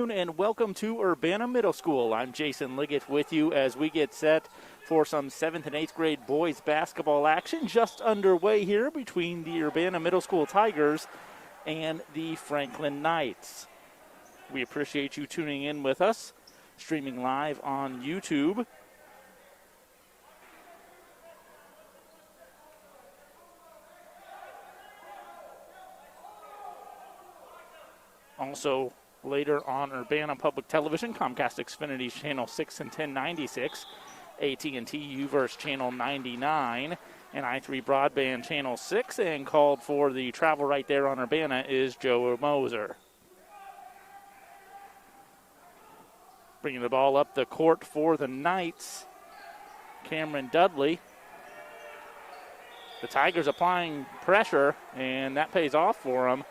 And welcome to Urbana Middle School. I'm Jason Liggett with you as we get set for some 7th and 8th grade boys basketball action just underway here between the Urbana Middle School Tigers and the Franklin Knights. We appreciate you tuning in with us, streaming live on YouTube. Also, later on Urbana Public Television, Comcast Xfinity Channel 6 and 1096, AT&T UVerse Channel 99, and i3 Broadband Channel 6. And called for the travel right there on Urbana is Joe Moser. Bringing the ball up the court for the Knights, Cameron Dudley. The Tigers applying pressure, and that pays off for them.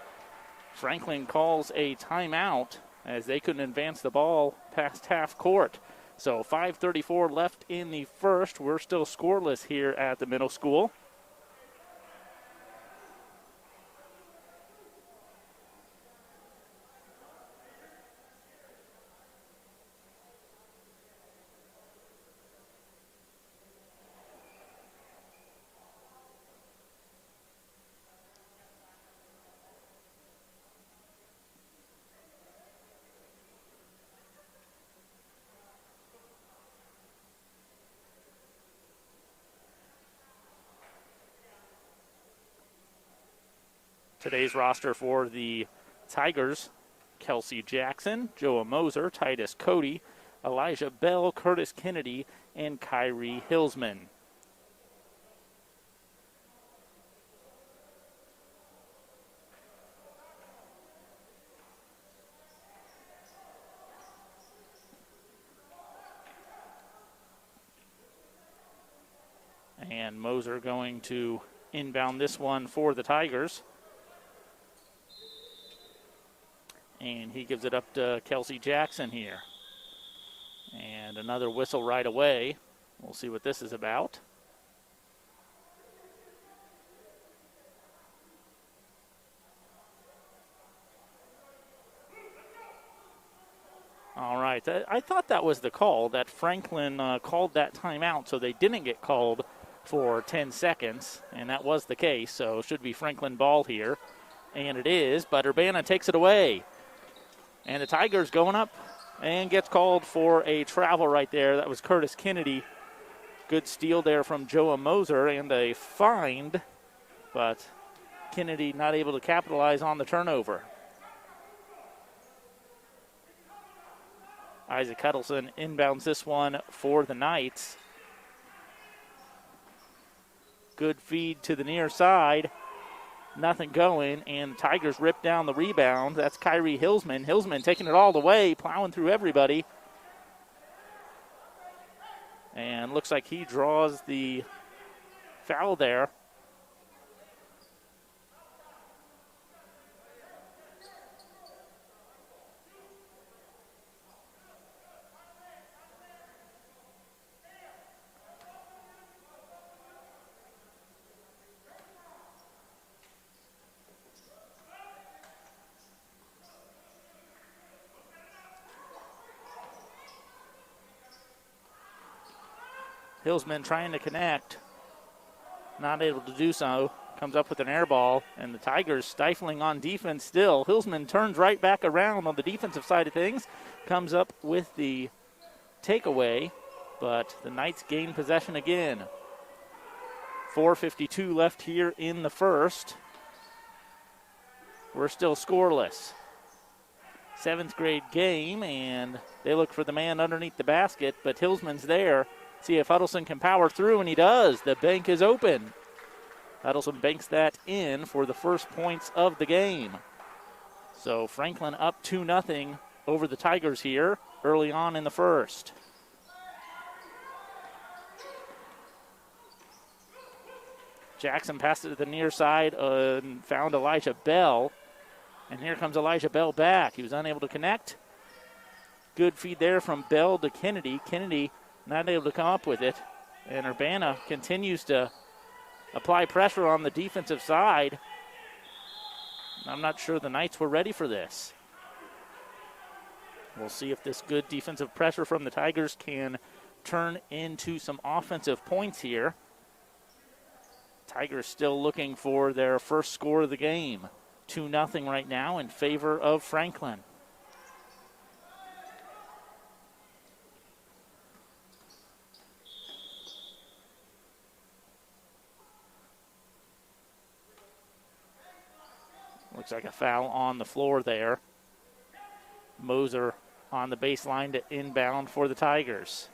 Franklin calls a timeout as they couldn't advance the ball past half court. So 5:34 left in the first. We're still scoreless here at the middle school. Today's roster for the Tigers: Kelsey Jackson, Joa Moser, Titus Cody, Elijah Bell, Curtis Kennedy, and Kyrie Hillsman. And Moser going to inbound this one for the Tigers. And he gives it up to Kelsey Jackson here. And another whistle right away. We'll see what this is about. All right, I thought that was the call, that Franklin called that timeout so they didn't get called for 10 seconds, and that was the case, so it should be Franklin ball here. And it is, but Urbana takes it away. And the Tigers going up and gets called for a travel right there. That was Curtis Kennedy. Good steal there from Joa Moser, and a find, but Kennedy not able to capitalize on the turnover. Isaac Huddleston inbounds this one for the Knights. Good feed to the near side. Nothing going, and Tigers rip down the rebound. That's Kyrie Hillsman. Hillsman taking it all the way, plowing through everybody. And looks like he draws the foul there. Hillsman trying to connect, not able to do so. Comes up with an air ball, and the Tigers stifling on defense still. Hillsman turns right back around on the defensive side of things, comes up with the takeaway, but the Knights gain possession again. 4:52 left here in the first. We're still scoreless. 7th grade game, and they look for the man underneath the basket, but Hillsman's there. See if Huddleston can power through, and he does. The bank is open. Huddleston banks that in for the first points of the game. So Franklin up 2-0 over the Tigers here early on in the first. Jackson passed it to the near side and found Elijah Bell. And here comes Elijah Bell back. He was unable to connect. Good feed there from Bell to Kennedy. Kennedy not able to come up with it. And Urbana continues to apply pressure on the defensive side. I'm not sure the Knights were ready for this. We'll see if this good defensive pressure from the Tigers can turn into some offensive points here. Tigers still looking for their first score of the game. 2-0 right now in favor of Franklin. Looks like a foul on the floor there. Moser on the baseline to inbound for the Tigers.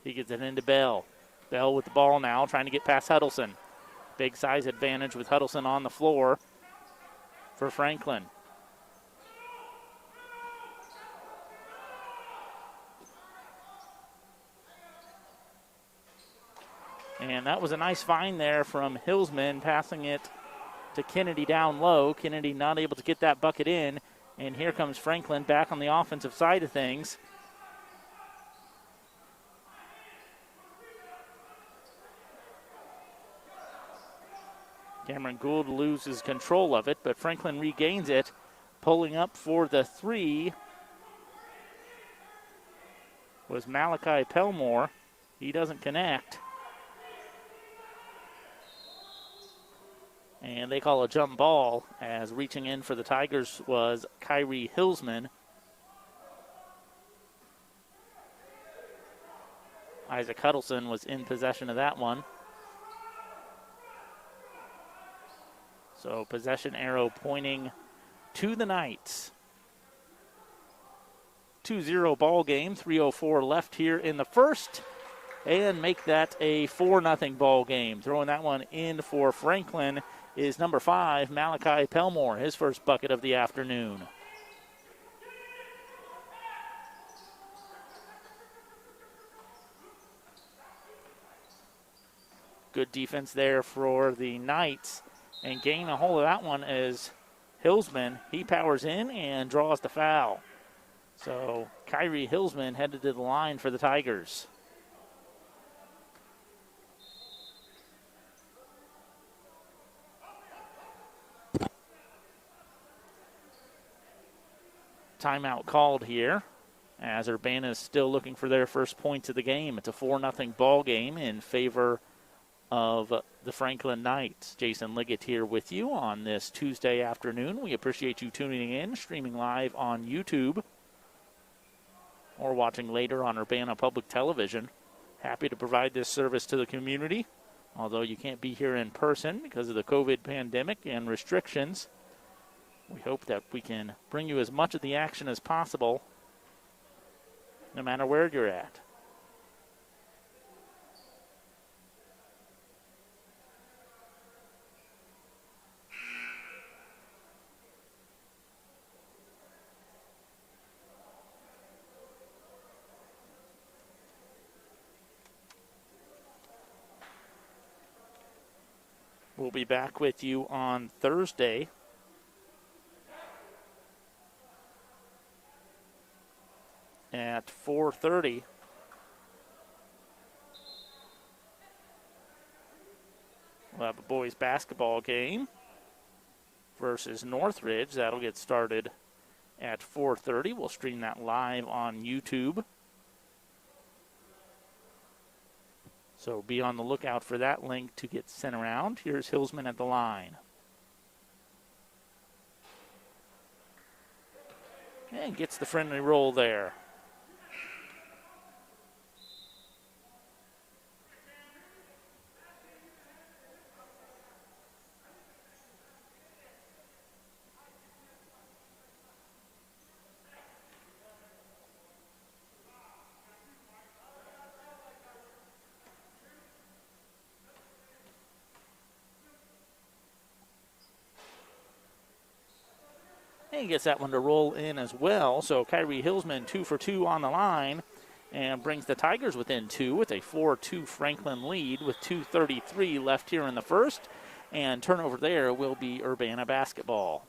He gets it into Bell. Bell with the ball now, trying to get past Huddleston. Big size advantage with Huddleston on the floor for Franklin. And that was a nice find there from Hillsman, passing it to Kennedy down low. Kennedy not able to get that bucket in. And here comes Franklin back on the offensive side of things. Cameron Gould loses control of it, but Franklin regains it. Pulling up for the three was Malachi Pelmore. He doesn't connect. And they call a jump ball, as reaching in for the Tigers was Kyrie Hillsman. Isaac Huddleston was in possession of that one. So possession arrow pointing to the Knights. 2-0 ball game, 3:04 left here in the first. And make that a 4-0 ball game. Throwing that one in for Franklin is number 5, Malachi Pelmore, his first bucket of the afternoon. Good defense there for the Knights. And gaining a hold of that one is Hillsman. He powers in and draws the foul. So Kyrie Hillsman headed to the line for the Tigers. Timeout called here, as Urbana is still looking for their first points of the game. It's a 4-0 ball game in favor of the Franklin Knights. Jason Liggett here with you on this Tuesday afternoon. We appreciate you tuning in, streaming live on YouTube, or watching later on Urbana Public Television. Happy to provide this service to the community, although you can't be here in person because of the COVID pandemic and restrictions. We hope that we can bring you as much of the action as possible, no matter where you're at. We'll be back with you on Thursday at 4:30. We'll have a boys basketball game versus Northridge. That'll get started at 4:30. We'll stream that live on YouTube. So be on the lookout for that link to get sent around. Here's Hillsman at the line. And gets the friendly roll there. And he gets that one to roll in as well. So Kyrie Hillsman 2 for 2 on the line and brings the Tigers within 2 with a 4-2 Franklin lead with 2:33 left here in the first. And turnover there will be Urbana basketball.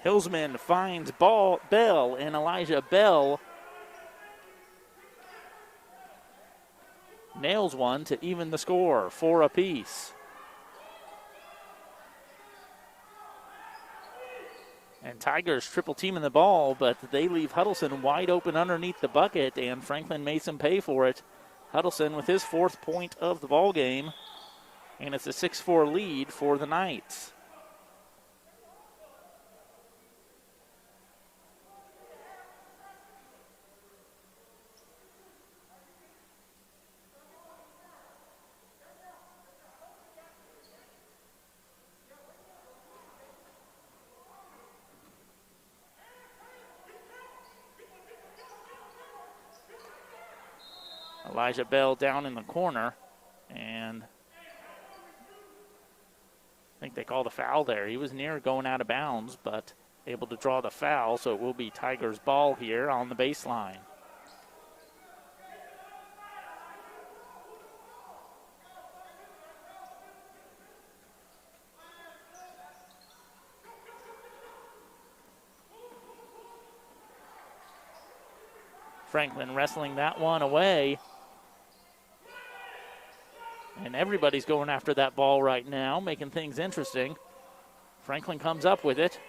Hillsman finds Bell, and Elijah Bell nails one to even the score, 4 apiece. And Tigers triple teaming the ball, but they leave Huddleston wide open underneath the bucket, and Franklin Mason pay for it. Huddleston with his 4th point of the ball game, and it's a 6-4 lead for the Knights. Elijah Bell down in the corner, and I think they called a foul there. He was near going out of bounds, but able to draw the foul, so it will be Tigers' ball here on the baseline. Franklin wrestling that one away. And everybody's going after that ball right now, making things interesting. Franklin comes up with it.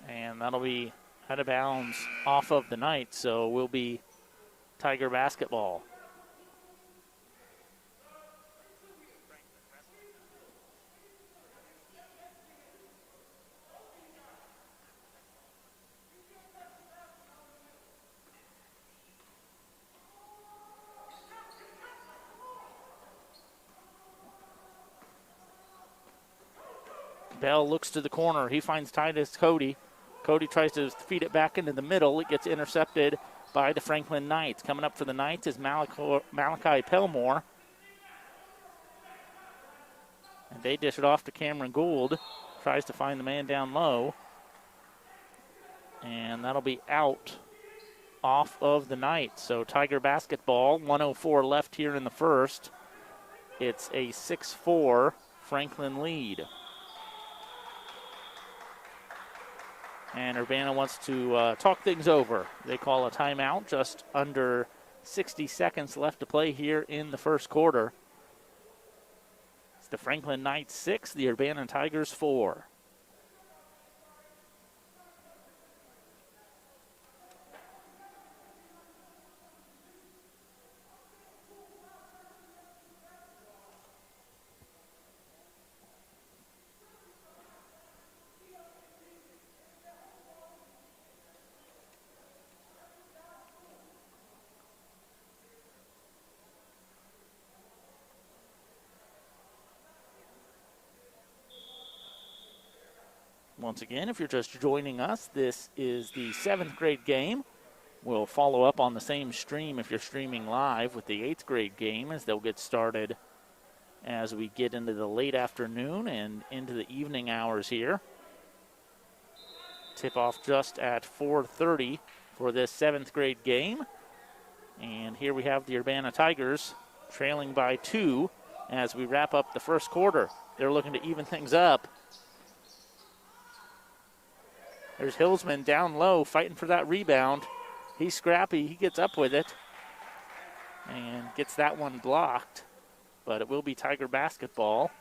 And that'll be out of bounds off of the Knights, so will be Tiger basketball. Bell looks to the corner. He finds Titus Cody. Cody tries to feed it back into the middle. It gets intercepted by the Franklin Knights. Coming up for the Knights is Malachi Pelmore. And they dish it off to Cameron Gould. Tries to find the man down low. And that'll be out off of the Knights. So Tiger basketball, 1:04 left here in the first. It's a 6-4 Franklin lead. And Urbana wants to talk things over. They call a timeout, just under 60 seconds left to play here in the first quarter. It's the Franklin Knights 6, the Urbana Tigers 4. Once again, if you're just joining us, this is the 7th grade game. We'll follow up on the same stream if you're streaming live with the 8th grade game, as they'll get started as we get into the late afternoon and into the evening hours here. Tip off just at 4:30 for this 7th grade game. And here we have the Urbana Tigers trailing by 2 as we wrap up the first quarter. They're looking to even things up. There's Hillsman down low fighting for that rebound. He's scrappy. He gets up with it and gets that one blocked. But it will be Tiger basketball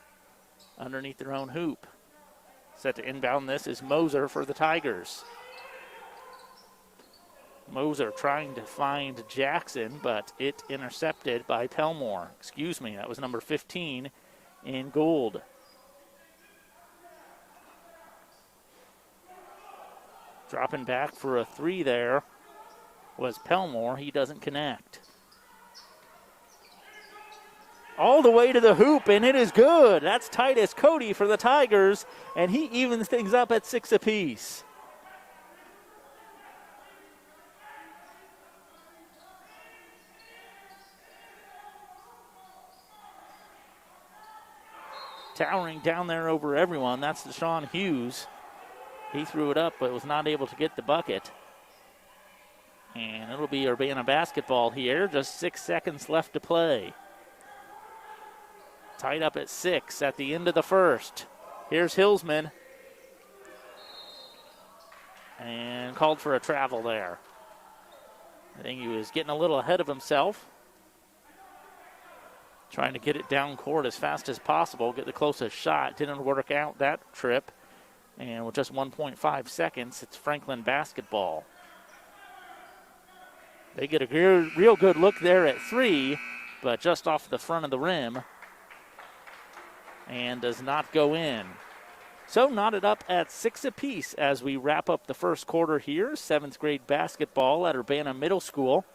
underneath their own hoop. Set to inbound this is Moser for the Tigers. Moser trying to find Jackson, but it intercepted by Pelmore. Excuse me, that was number 15 in Gould. Dropping back for a 3 there was Pelmore. He doesn't connect. All the way to the hoop, and it is good. That's Titus Cody for the Tigers, and he evens things up at 6 apiece. Towering down there over everyone, that's Deshaun Hughes. He threw it up, but was not able to get the bucket. And it'll be Urbana basketball here. Just 6 seconds left to play. Tied up at 6 at the end of the first. Here's Hillsman. And called for a travel there. I think he was getting a little ahead of himself. Trying to get it down court as fast as possible. Get the closest shot. Didn't work out that trip. And with just 1.5 seconds, it's Franklin basketball. They get a real good look there at 3, but just off the front of the rim. And does not go in. So knotted up at 6 apiece as we wrap up the first quarter here. 7th grade basketball at Urbana Middle School.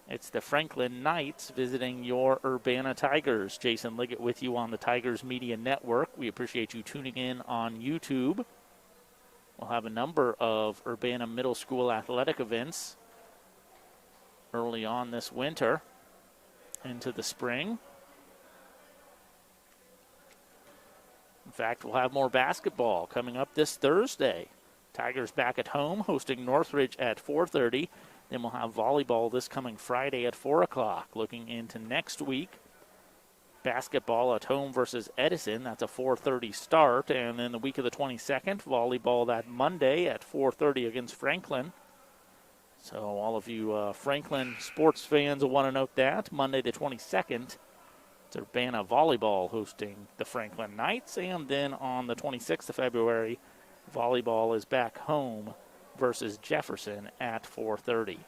It's the Franklin Knights visiting your Urbana Tigers. Jason Liggett with you on the Tigers Media Network. We appreciate you tuning in on YouTube. We'll have a number of Urbana Middle School athletic events early on this winter into the spring. In fact, we'll have more basketball coming up this Thursday. Tigers back at home hosting Northridge at 4:30. Then we'll have volleyball this coming Friday at 4 o'clock. Looking into next week, basketball at home versus Edison. That's a 4:30 start. And then the week of the 22nd, volleyball that Monday at 4:30 against Franklin. So all of you Franklin sports fans will want to note that. Monday the 22nd, it's Urbana volleyball hosting the Franklin Knights. And then on the 26th of February, volleyball is back home versus Jefferson at 4:30.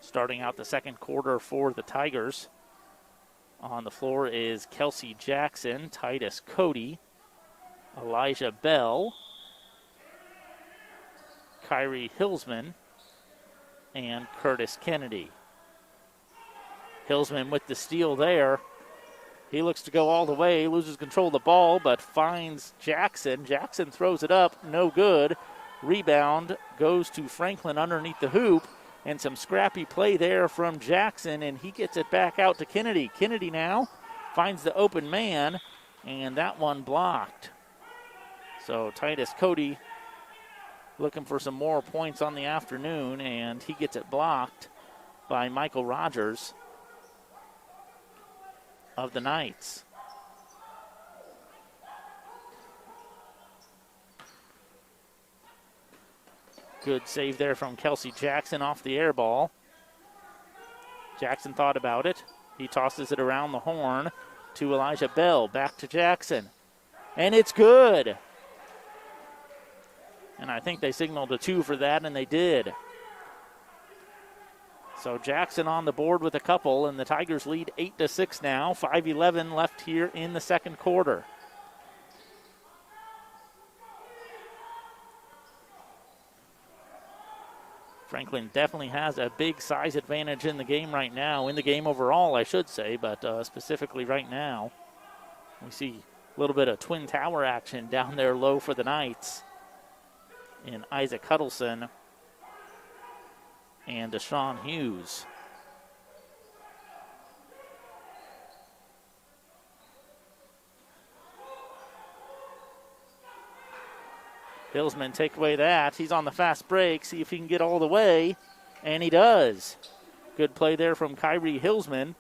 Starting out the second quarter for the Tigers. On the floor is Kelsey Jackson, Titus Cody, Elijah Bell, Kyrie Hillsman, and Curtis Kennedy. Hillsman with the steal there. He looks to go all the way, loses control of the ball, but finds Jackson. Jackson throws it up, no good. Rebound goes to Franklin underneath the hoop, and some scrappy play there from Jackson, and he gets it back out to Kennedy. Kennedy now finds the open man, and that one blocked. So Titus Cody looking for some more points on the afternoon, and he gets it blocked by Michael Rogers of the Knights. Good save there from Kelsey Jackson off the air ball. Jackson thought about it. He tosses it around the horn to Elijah Bell. Back to Jackson. And it's good. And I think they signaled a 2 for that, and they did. So Jackson on the board with a couple, and the Tigers lead 8-6 now. 5:11 left here in the second quarter. Franklin definitely has a big size advantage in the game right now. In the game overall, I should say, but specifically right now. We see a little bit of twin tower action down there low for the Knights in Isaac Huddleston and Deshaun Hughes. Hillsman take away that. He's on the fast break. See if he can get all the way. And he does. Good play there from Kyrie Hillsman.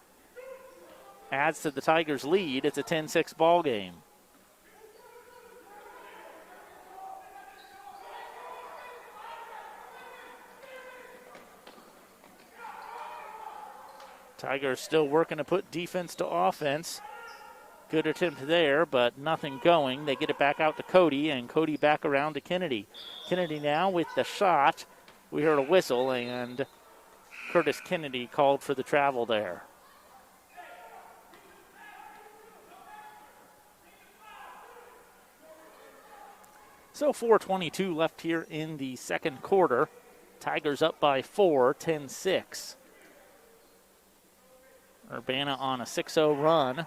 Adds to the Tigers' lead. It's a 10-6 ball game. Tigers still working to put defense to offense. Good attempt there, but nothing going. They get it back out to Cody, and Cody back around to Kennedy. Kennedy now with the shot. We heard a whistle, and Curtis Kennedy called for the travel there. So 4:22 left here in the second quarter. Tigers up by 4, 10-6. Urbana on a 6-0 run,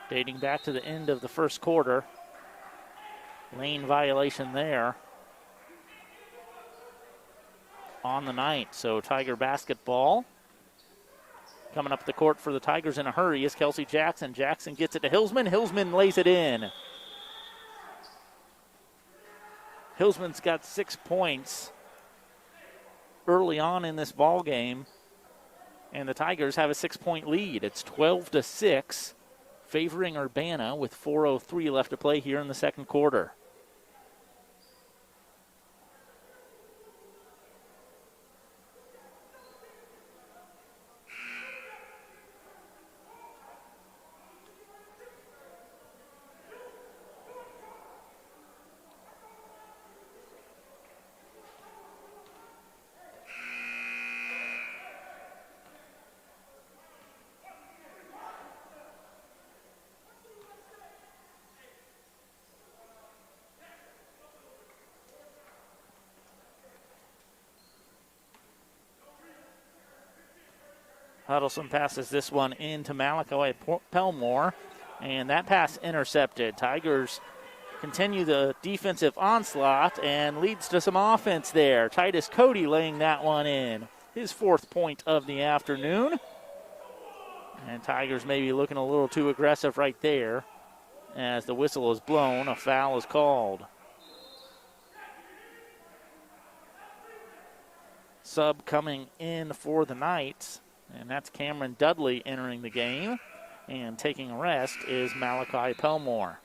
dating back to the end of the first quarter. Lane violation there on the night. So Tiger basketball. Coming up the court for the Tigers in a hurry is Kelsey Jackson. Jackson gets it to Hillsman. Hillsman lays it in. Hillsman's got 6 points early on in this ball game, and the Tigers have a 6-point lead. It's 12-6, favoring Urbana with 4:03 left to play here in the second quarter. Huddleston passes this one into Malachi Pelmore, and that pass intercepted. Tigers continue the defensive onslaught and leads to some offense there. Titus Cody laying that one in. His 4th point of the afternoon. And Tigers maybe looking a little too aggressive right there. As the whistle is blown, a foul is called. Sub coming in for the Knights. And that's Cameron Dudley entering the game. And taking a rest is Malachi Pelmore.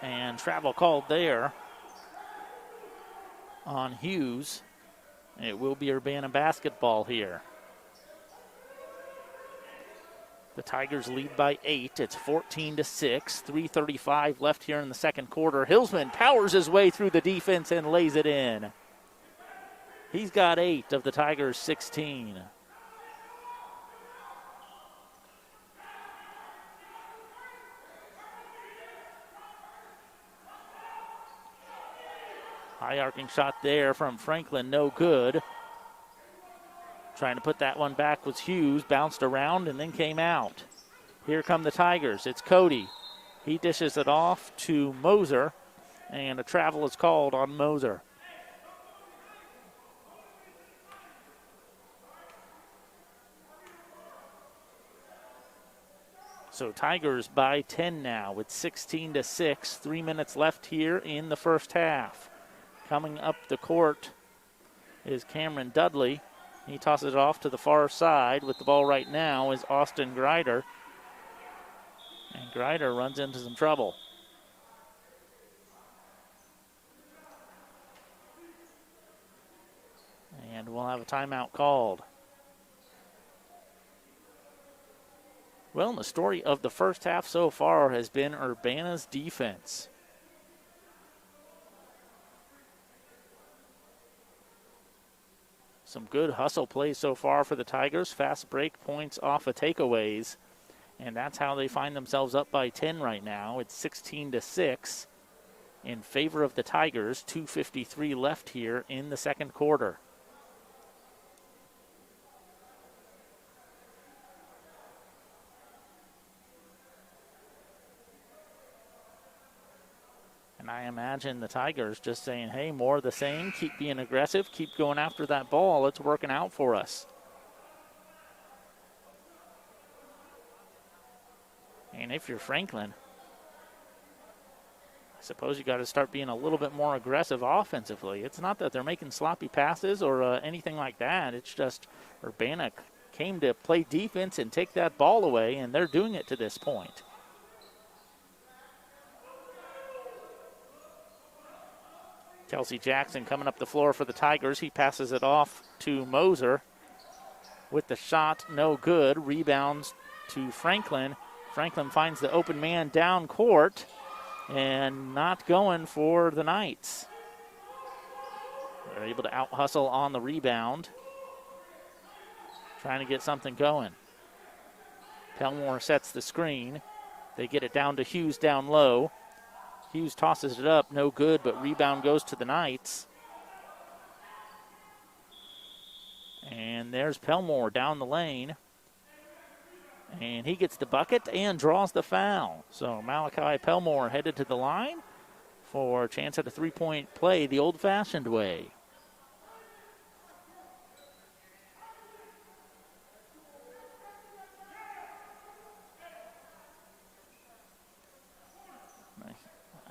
And travel called there on Hughes. It will be Urbana basketball here. The Tigers lead by 8. It's 14-6. 3:35 left here in the second quarter. Hillsman powers his way through the defense and lays it in. He's got 8 of the Tigers' 16. High arcing shot there from Franklin, no good. Trying to put that one back was Hughes, bounced around and then came out. Here come the Tigers. It's Cody. He dishes it off to Moser, and a travel is called on Moser. So Tigers by 10 now with 16-6. 3 minutes left here in the first half. Coming up the court is Cameron Dudley. He tosses it off to the far side. With the ball right now is Austin Greider. And Greider runs into some trouble. And we'll have a timeout called. Well, the story of the first half so far has been Urbana's defense. Some good hustle plays so far for the Tigers. Fast break points off of takeaways. And that's how they find themselves up by 10 right now. It's 16-6 in favor of the Tigers. 2:53 left here in the second quarter. And I imagine the Tigers just saying, hey, more of the same. Keep being aggressive. Keep going after that ball. It's working out for us. And if you're Franklin, I suppose you got to start being a little bit more aggressive offensively. It's not that they're making sloppy passes or anything like that. It's just Urbana came to play defense and take that ball away, and they're doing it to this point. Kelsey Jackson coming up the floor for the Tigers. He passes it off to Moser. With the shot, no good. Rebounds to Franklin. Franklin finds the open man down court and not going for the Knights. They're able to out-hustle on the rebound. Trying to get something going. Pelmore sets the screen. They get it down to Hughes down low. Hughes tosses it up, no good, but rebound goes to the Knights. And there's Pelmore down the lane. And he gets the bucket and draws the foul. So Malachi Pelmore headed to the line for a chance at a three-point play the old-fashioned way.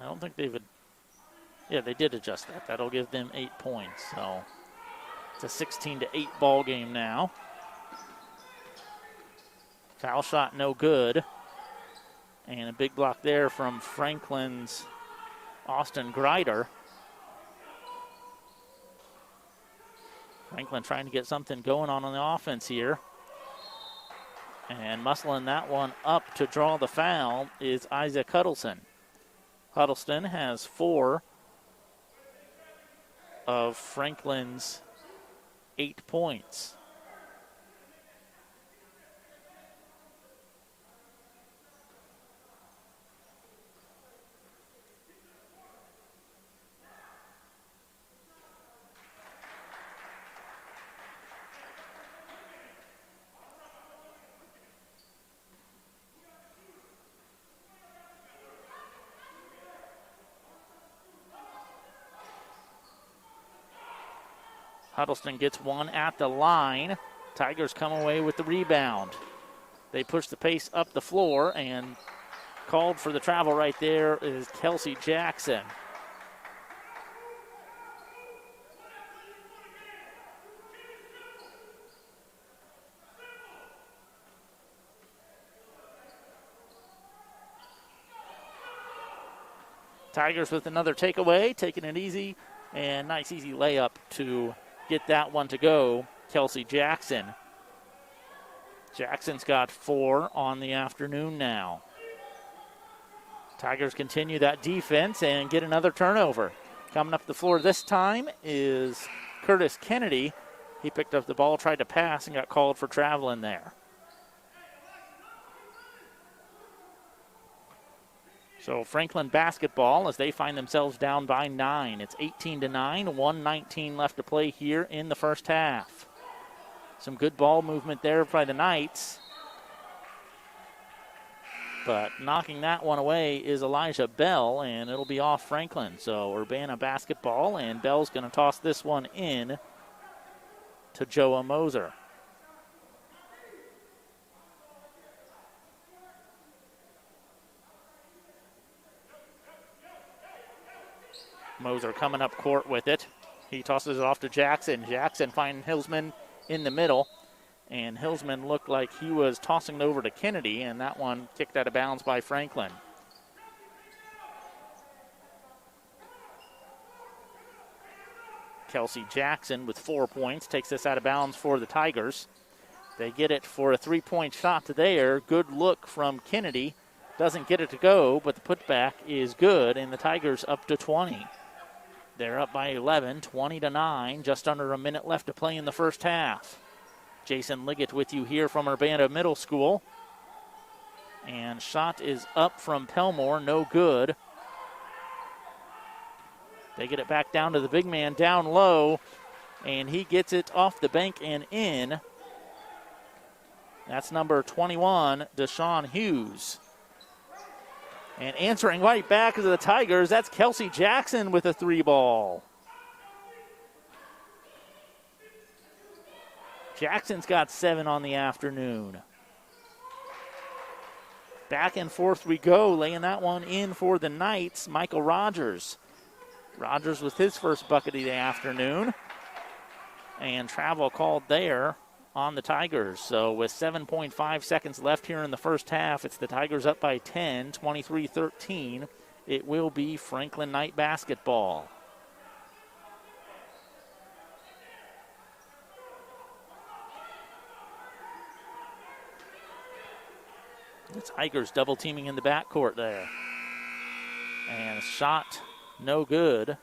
I don't think they did adjust that. That'll give them 8 points. So it's a 16-8 ball game now. Foul shot no good. And a big block there from Franklin's Austin Greider. Franklin trying to get something going on the offense here. And muscling that one up to draw the foul is Isaac Huddleston. Huddleston has 4 of Franklin's 8 points. Huddleston gets one at the line. Tigers come away with the rebound. They push the pace up the floor, and called for the travel right there is Kelsey Jackson. Tigers with another takeaway, taking it easy, and nice easy layup to get that one to go. Kelsey Jackson. Jackson's got 4 on the afternoon now. Tigers continue that defense and get another turnover. Coming up the floor this time is Curtis Kennedy. He picked up the ball, tried to pass, and got called for traveling there. So Franklin basketball as they find themselves down by 9. It's 18-9, 1:19 left to play here in the first half. Some good ball movement there by the Knights. But knocking that one away is Elijah Bell, and it'll be off Franklin. So Urbana basketball, and Bell's going to toss this one in to Joa Moser. Moser coming up court with it. He tosses it off to Jackson. Jackson finding Hillsman in the middle. And Hillsman looked like he was tossing it over to Kennedy, and that one kicked out of bounds by Franklin. Kelsey Jackson with 4 points takes this out of bounds for the Tigers. They get it for a three-point shot there. Good look from Kennedy. Doesn't get it to go, but the putback is good, and the Tigers up to 20. They're up by 11, 20-9, just under a minute left to play in the first half. Jason Liggett with you here from Urbana Middle School. And shot is up from Pelmore, no good. They get it back down to the big man down low, and he gets it off the bank and in. That's number 21, Deshaun Hughes. And answering right back to the Tigers, that's Kelsey Jackson with a 3-ball. Jackson's got 7 on the afternoon. Back and forth we go, laying that one in for the Knights, Michael Rogers. Rogers with his first bucket of the afternoon. And travel called there on the Tigers. So with 7.5 seconds left here in the first half, it's the Tigers up by 10, 23-13. It will be Franklin Knight basketball. The Tigers double teaming in the backcourt there. And shot no good.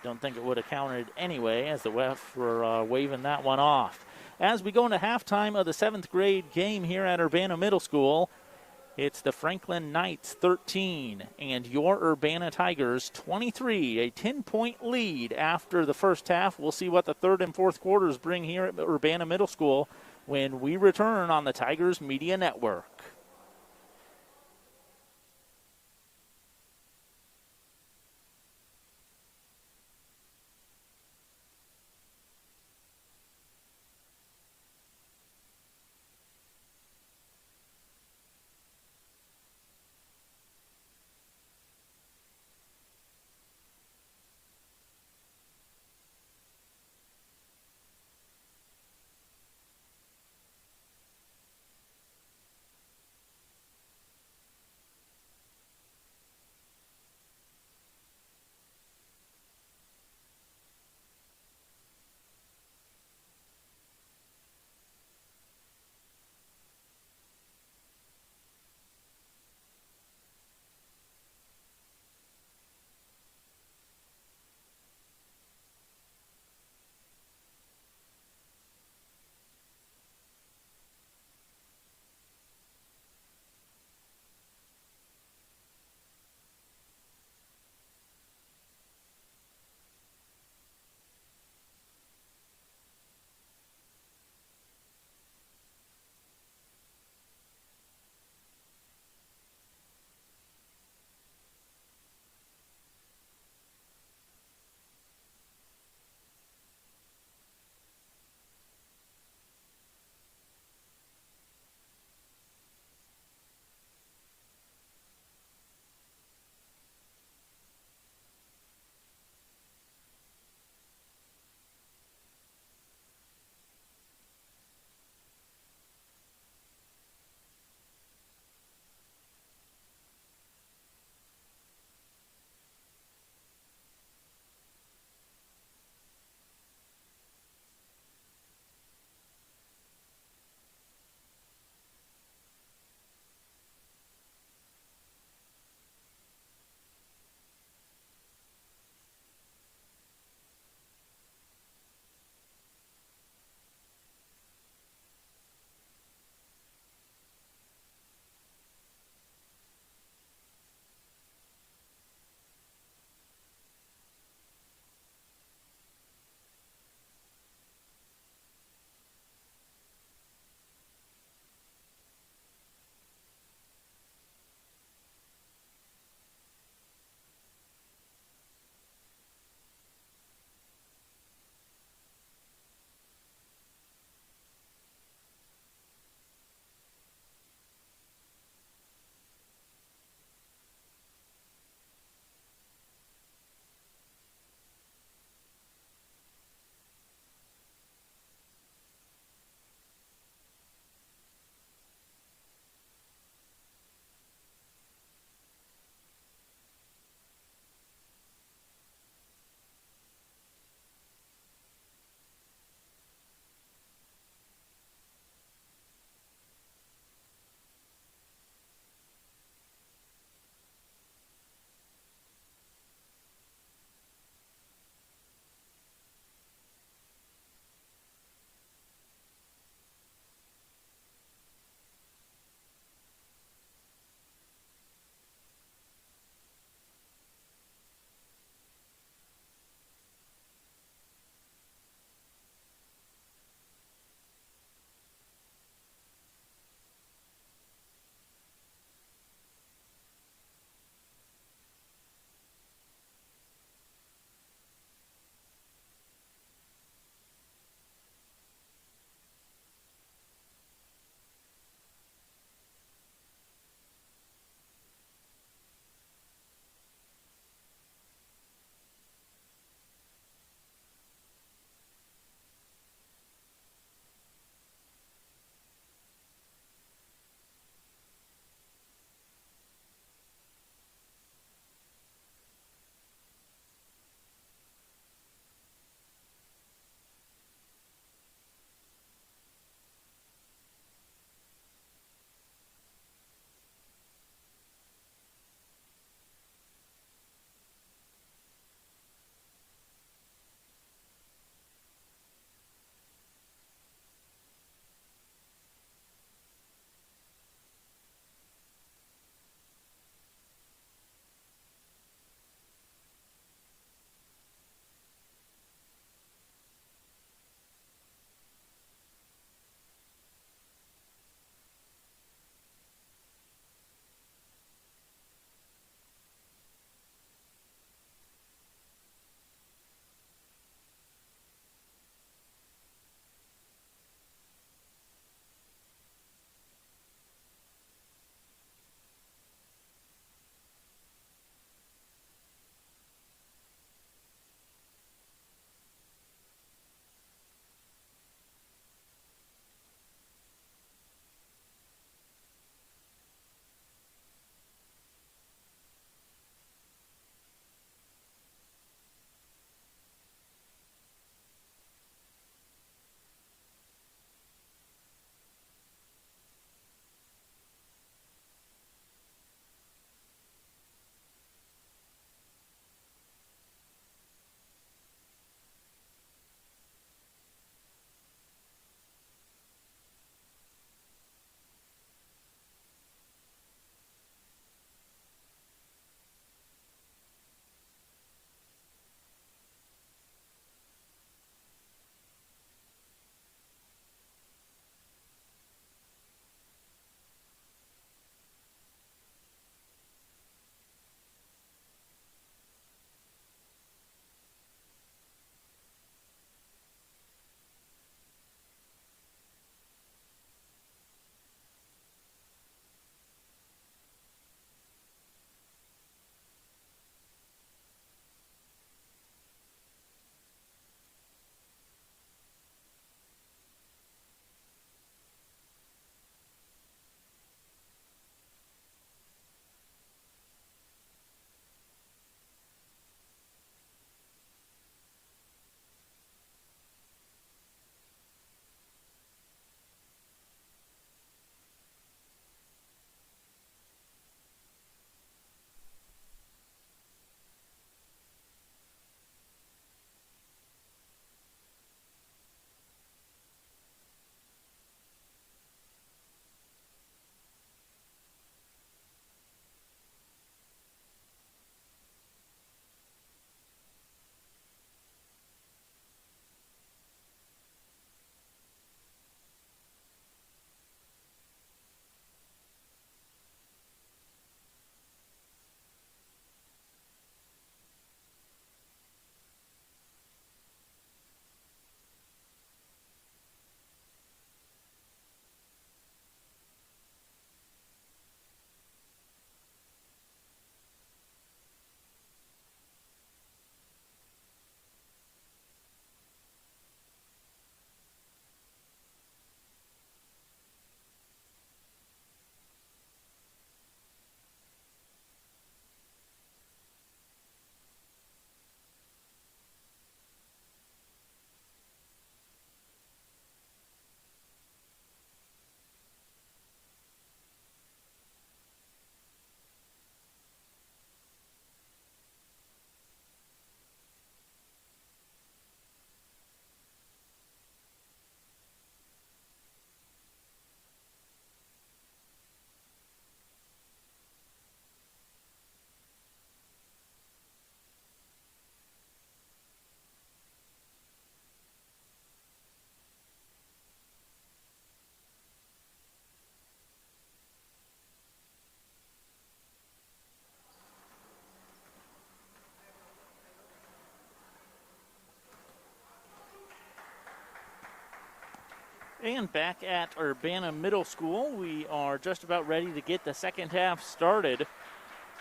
Don't think it would have counted anyway, as the refs were waving that one off. As we go into halftime of the 7th grade game here at Urbana Middle School, It's the Franklin Knights 13 and your Urbana Tigers 23, a 10-point lead after the first half. We'll see what the third and fourth quarters bring here at Urbana Middle School when we return on the Tigers Media Network. And back at Urbana Middle School, we are just about ready to get the second half started.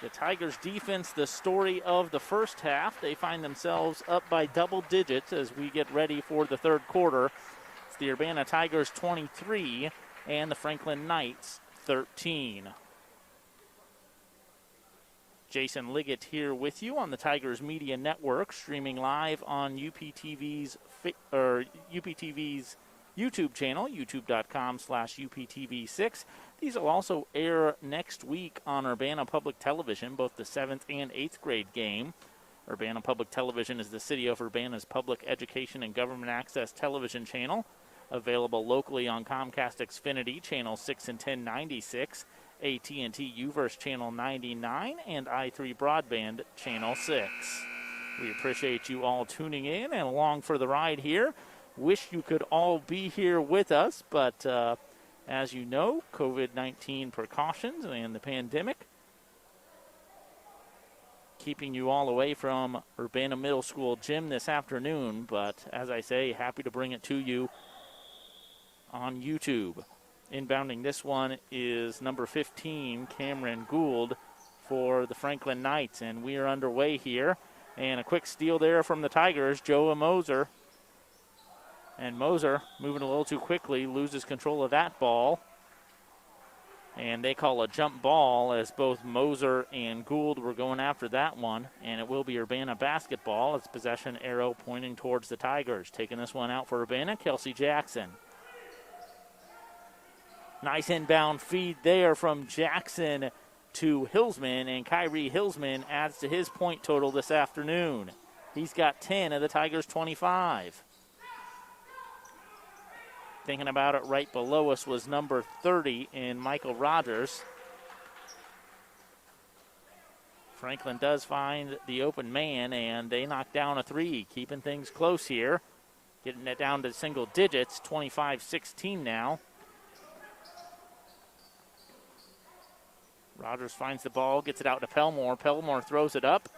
The Tigers defense, the story of the first half. They find themselves up by double digits as we get ready for the third quarter. It's the Urbana Tigers 23 and the Franklin Knights 13. Jason Liggett here with you on the Tigers Media Network, streaming live on UPTV's YouTube channel, youtube.com/UPTV6. These will also air next week on Urbana Public Television, both the 7th and 8th grade game. Urbana Public Television is the City of Urbana's public education and government access television channel, available locally on Comcast Xfinity, channel 6 and 1096, AT&T UVerse channel 99, and i3 Broadband channel 6. We appreciate you all tuning in and along for the ride here. Wish you could all be here with us, but as you know, COVID-19 precautions and the pandemic keeping you all away from Urbana Middle School gym this afternoon. But as I say, happy to bring it to you on YouTube. Inbounding this one is number 15, Cameron Gould, for the Franklin Knights, and we are underway here. And a quick steal there from the Tigers, Joe Moser. And Moser, moving a little too quickly, loses control of that ball. And they call a jump ball as both Moser and Gould were going after that one. And it will be Urbana basketball. It's possession arrow pointing towards the Tigers. Taking this one out for Urbana, Kelsey Jackson. Nice inbound feed there from Jackson to Hillsman. And Kyrie Hillsman adds to his point total this afternoon. He's got 10 of the Tigers' 25. Thinking about it, right below us was number 30 in Michael Rogers. Franklin does find the open man, and they knock down a three, keeping things close here. Getting it down to single digits, 25-16 now. Rogers finds the ball, gets it out to Pelmore. Pelmore throws it up.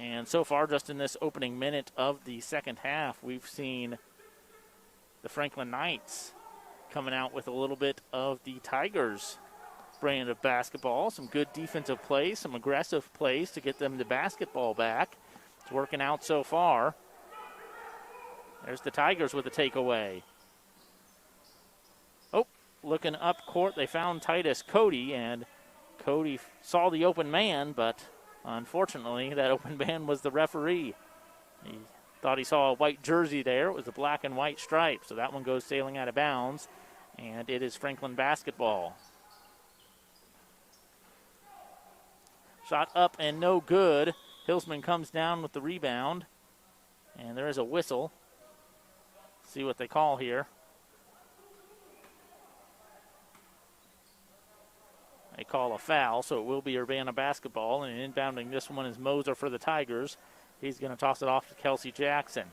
And so far, just in this opening minute of the second half, we've seen the Franklin Knights coming out with a little bit of the Tigers brand of basketball. Some good defensive plays, some aggressive plays to get them the basketball back. It's working out so far. There's the Tigers with a takeaway. Oh, looking up court, they found Titus Cody, and Cody saw the open man, but unfortunately, that open man was the referee. He thought he saw a white jersey there. It was a black and white stripe, so that one goes sailing out of bounds, and it is Franklin basketball. Shot up and no good. Hillsman comes down with the rebound, and there is a whistle. See what they call here. They call a foul, so it will be Urbana basketball. And inbounding this one is Moser for the Tigers. He's going to toss it off to Kelsey Jackson.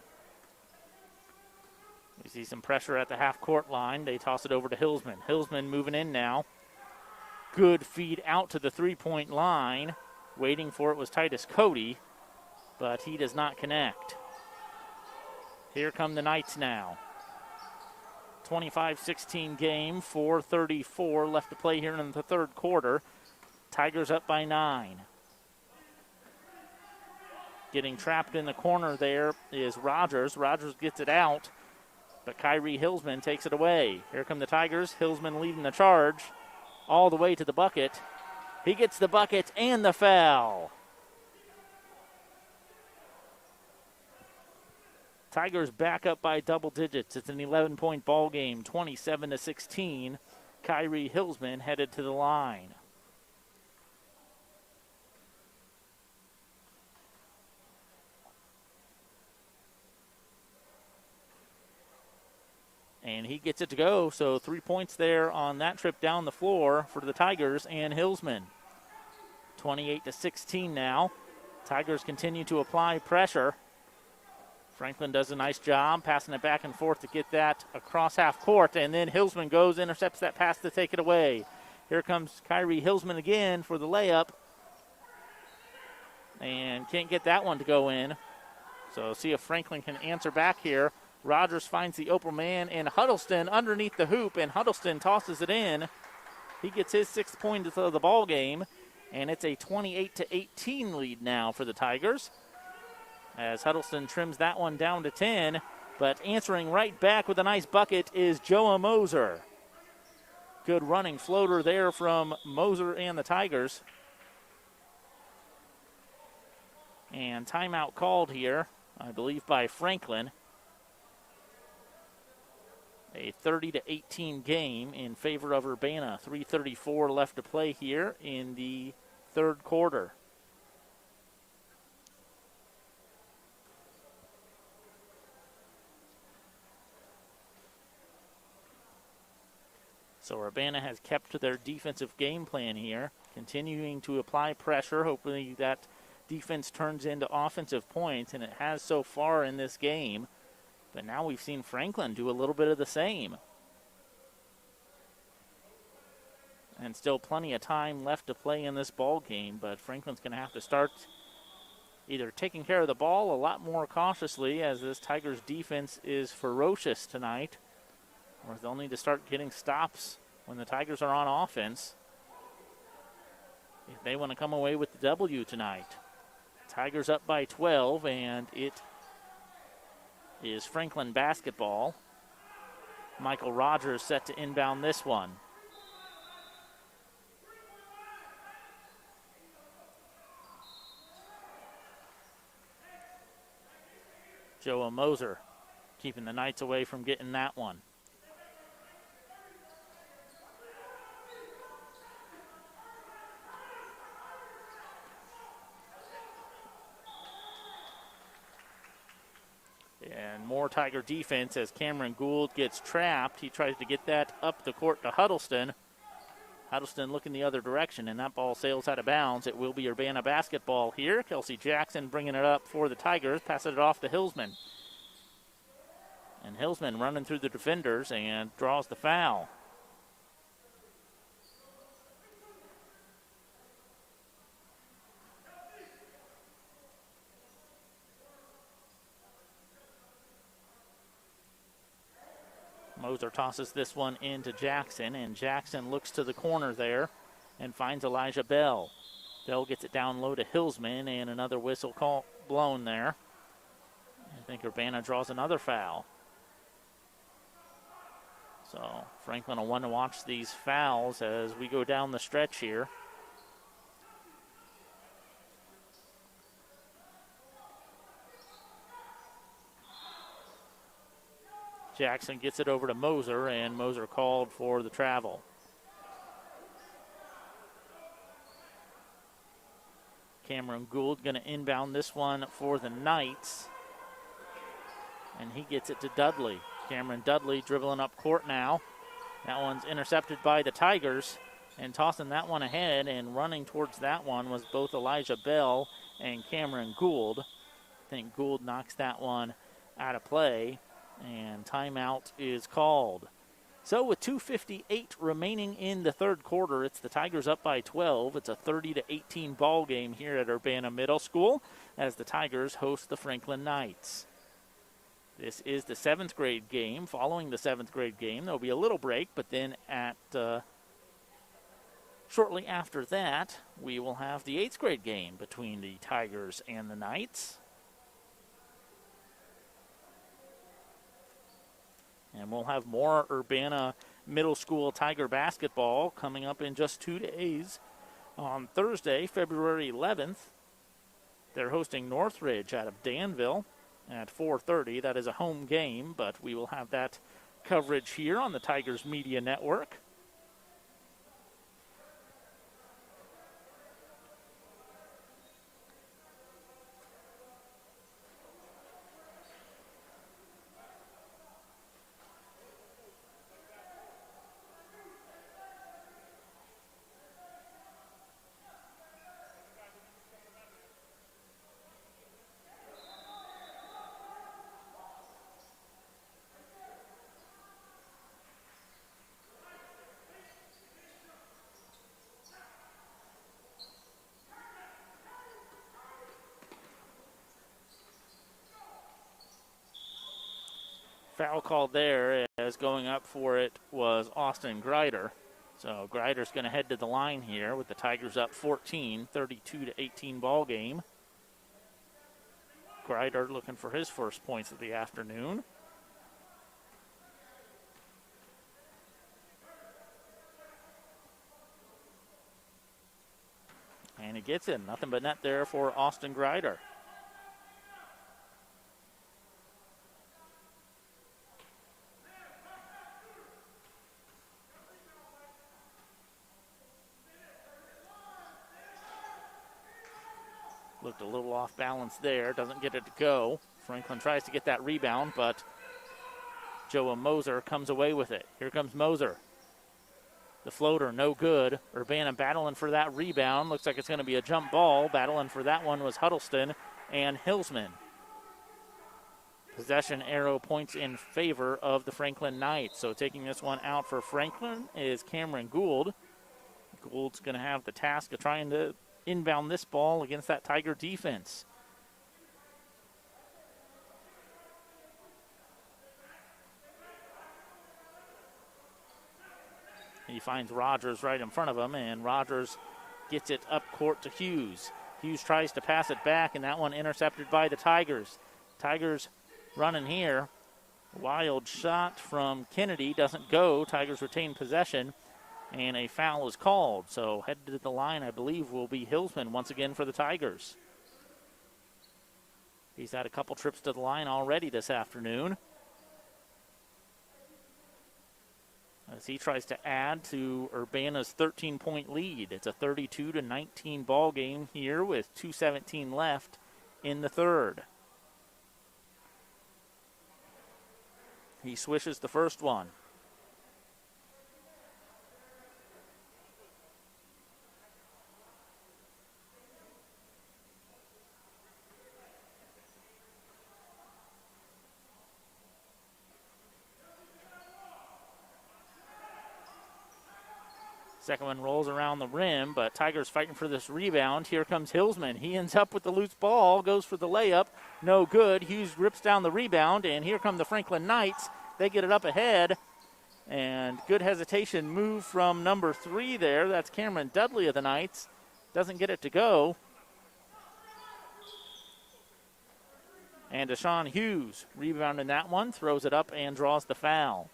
We see some pressure at the half-court line. They toss it over to Hillsman. Hillsman moving in now. Good feed out to the three-point line. Waiting for it was Titus Cody, but he does not connect. Here come the Knights now. 25-16 game, 4:34 left to play here in the third quarter. Tigers up by 9. Getting trapped in the corner there is Rogers. Rogers gets it out, but Kyrie Hillsman takes it away. Here come the Tigers. Hillsman leading the charge all the way to the bucket. He gets the bucket and the foul. Tigers back up by double digits. It's an 11-point ball game, 27-16. Kyrie Hillsman headed to the line. And he gets it to go, so 3 points there on that trip down the floor for the Tigers and Hillsman. 28-16 now. Tigers continue to apply pressure. Franklin does a nice job passing it back and forth to get that across half court, and then Hillsman goes, intercepts that pass to take it away. Here comes Kyrie Hillsman again for the layup, and can't get that one to go in. So see if Franklin can answer back here Rogers finds the open man, and Huddleston underneath the hoop, and Huddleston tosses it in. He gets his 6 points of the ball game, and it's a 28-18 lead now for the Tigers, as Huddleston trims that one down to 10. But answering right back with a nice bucket is Joa Moser. Good running floater there from Moser and the Tigers. And timeout called here, I believe, by Franklin. A 30-18 game in favor of Urbana. 3:34 left to play here in the third quarter. So Urbana has kept to their defensive game plan here, continuing to apply pressure, hoping that defense turns into offensive points, and it has so far in this game. But now we've seen Franklin do a little bit of the same. And still plenty of time left to play in this ball game, but Franklin's going to have to start either taking care of the ball a lot more cautiously, as this Tigers defense is ferocious tonight, or they'll need to start getting stops when the Tigers are on offense if they want to come away with the W tonight. Tigers up by 12, and it is Franklin basketball. Michael Rogers set to inbound this one. Joa Moser keeping the Knights away from getting that one. And more Tiger defense as Cameron Gould gets trapped. He tries to get that up the court to Huddleston. Huddleston looking the other direction, and that ball sails out of bounds. It will be Urbana basketball here. Kelsey Jackson bringing it up for the Tigers, passing it off to Hillsman. And Hillsman running through the defenders and draws the foul. Moser tosses this one into Jackson, and Jackson looks to the corner there and finds Elijah Bell. Bell gets it down low to Hillsman, and another whistle call blown there. I think Urbana draws another foul. So Franklin will want to watch these fouls as we go down the stretch here. Jackson gets it over to Moser, and Moser called for the travel. Cameron Gould going to inbound this one for the Knights, and he gets it to Dudley. Cameron Dudley dribbling up court now. That one's intercepted by the Tigers, and tossing that one ahead and running towards that one was both Elijah Bell and Cameron Gould. I think Gould knocks that one out of play, and timeout is called. So with 2:58 remaining in the third quarter, it's the Tigers up by 12. It's a 30-18 ball game here at Urbana Middle School as the Tigers host the Franklin Knights. This is the 7th grade game. Following the 7th grade game, there'll be a little break, but then at shortly after that, we will have the 8th grade game between the Tigers and the Knights. And we'll have more Urbana Middle School Tiger basketball coming up in just 2 days. On Thursday, February 11th, they're hosting Northridge out of Danville at 4:30. That is a home game, but we will have that coverage here on the Tigers Media Network. Foul called there, as going up for it was Austin Greider. So Greider's going to head to the line here with the Tigers up 14, 32-18 ball game. Greider looking for his first points of the afternoon. And he gets it. Nothing but net there for Austin Greider. Looked a little off balance there. Doesn't get it to go. Franklin tries to get that rebound, but Joe Moser comes away with it. Here comes Moser. The floater, no good. Urbana battling for that rebound. Looks like it's going to be a jump ball. Battling for that one was Huddleston and Hillsman. Possession arrow points in favor of the Franklin Knights. So taking this one out for Franklin is Cameron Gould. Gould's going to have the task of trying to inbound this ball against that Tiger defense. He finds Rogers right in front of him, and Rogers gets it up court to Hughes. Hughes tries to pass it back, and that one intercepted by the Tigers. Tigers running here. Wild shot from Kennedy doesn't go. Tigers retain possession, and a foul is called. So headed to the line, I believe, will be Hillsman once again for the Tigers. He's had a couple trips to the line already this afternoon, as he tries to add to Urbana's 13-point lead. It's a 32-19 ball game here with 2:17 left in the third. He swishes the first one. Second one rolls around the rim, but Tigers fighting for this rebound. Here comes Hillsman. He ends up with the loose ball, goes for the layup. No good. Hughes rips down the rebound, and here come the Franklin Knights. They get it up ahead, and good hesitation move from number 3 there. That's Cameron Dudley of the Knights. Doesn't get it to go. And Deshaun Hughes rebounding that one, throws it up and draws the foul.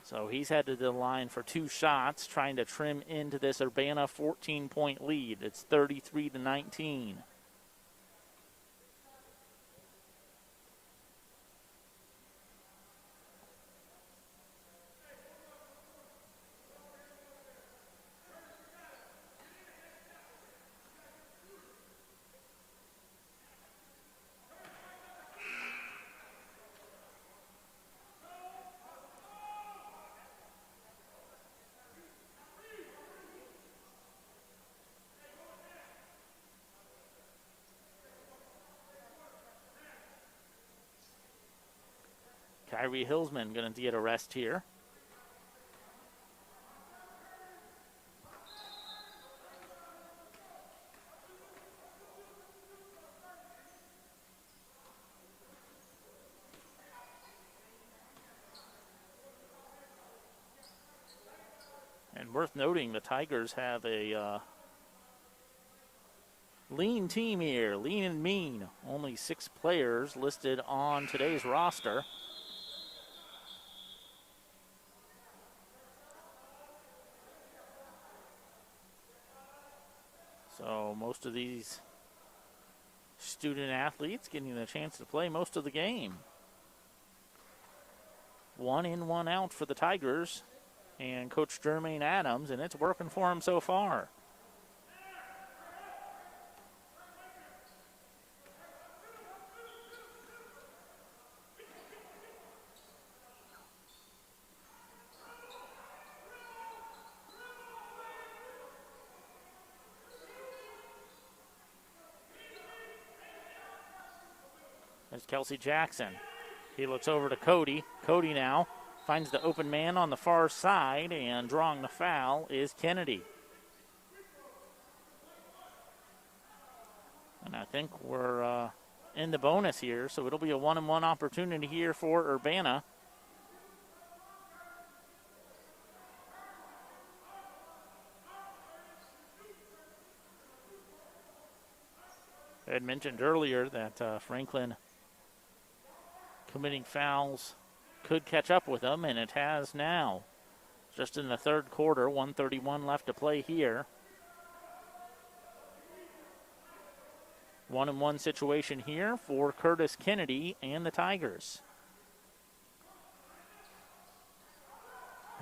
So he's headed to the line for 2 shots, trying to trim into this Urbana 14-point lead. It's 33-19. Kyrie Hillsman going to get a rest here. And worth noting, the Tigers have a lean team here, lean and mean. Only 6 players listed on today's roster. So most of these student athletes getting the chance to play most of the game. 1 in, 1 out for the Tigers and Coach Jermaine Adams, and it's working for him so far. There's Kelsey Jackson. He looks over to Cody. Cody now finds the open man on the far side, and drawing the foul is Kennedy. And I think we're in the bonus here, so it'll be a 1-and-1 opportunity here for Urbana. I had mentioned earlier that Franklin committing fouls could catch up with them, and it has now. Just in the third quarter, 1:31 left to play here. 1-and-1 situation here for Curtis Kennedy and the Tigers.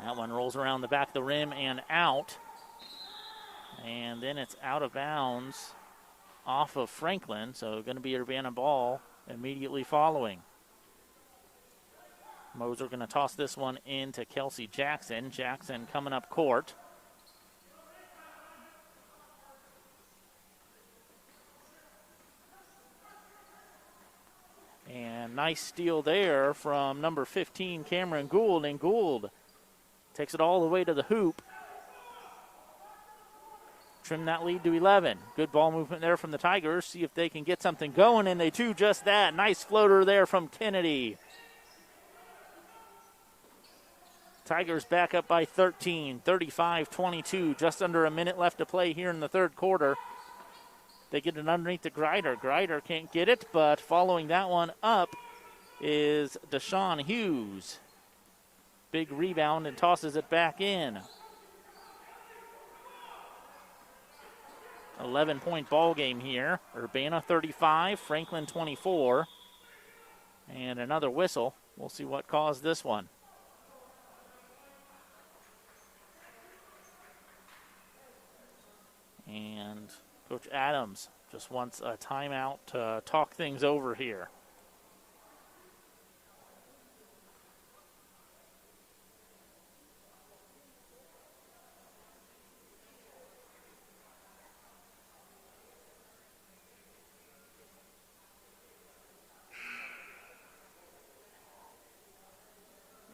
That one rolls around the back of the rim and out. And then it's out of bounds off of Franklin, so going to be Urbana ball immediately following. Moser going to toss this one into Kelsey Jackson. Jackson coming up court. And nice steal there from number 15, Cameron Gould. And Gould takes it all the way to the hoop. Trim that lead to 11. Good ball movement there from the Tigers. See if they can get something going, and they do just that. Nice floater there from Kennedy. Tigers back up by 13, 35-22. Just under a minute left to play here in the third quarter. They get it underneath to Greider. Greider can't get it, but following that one up is Deshaun Hughes. Big rebound and tosses it back in. 11-point ball game here. Urbana 35, Franklin 24. And another whistle. We'll see what caused this one. And Coach Adams just wants a timeout to talk things over here.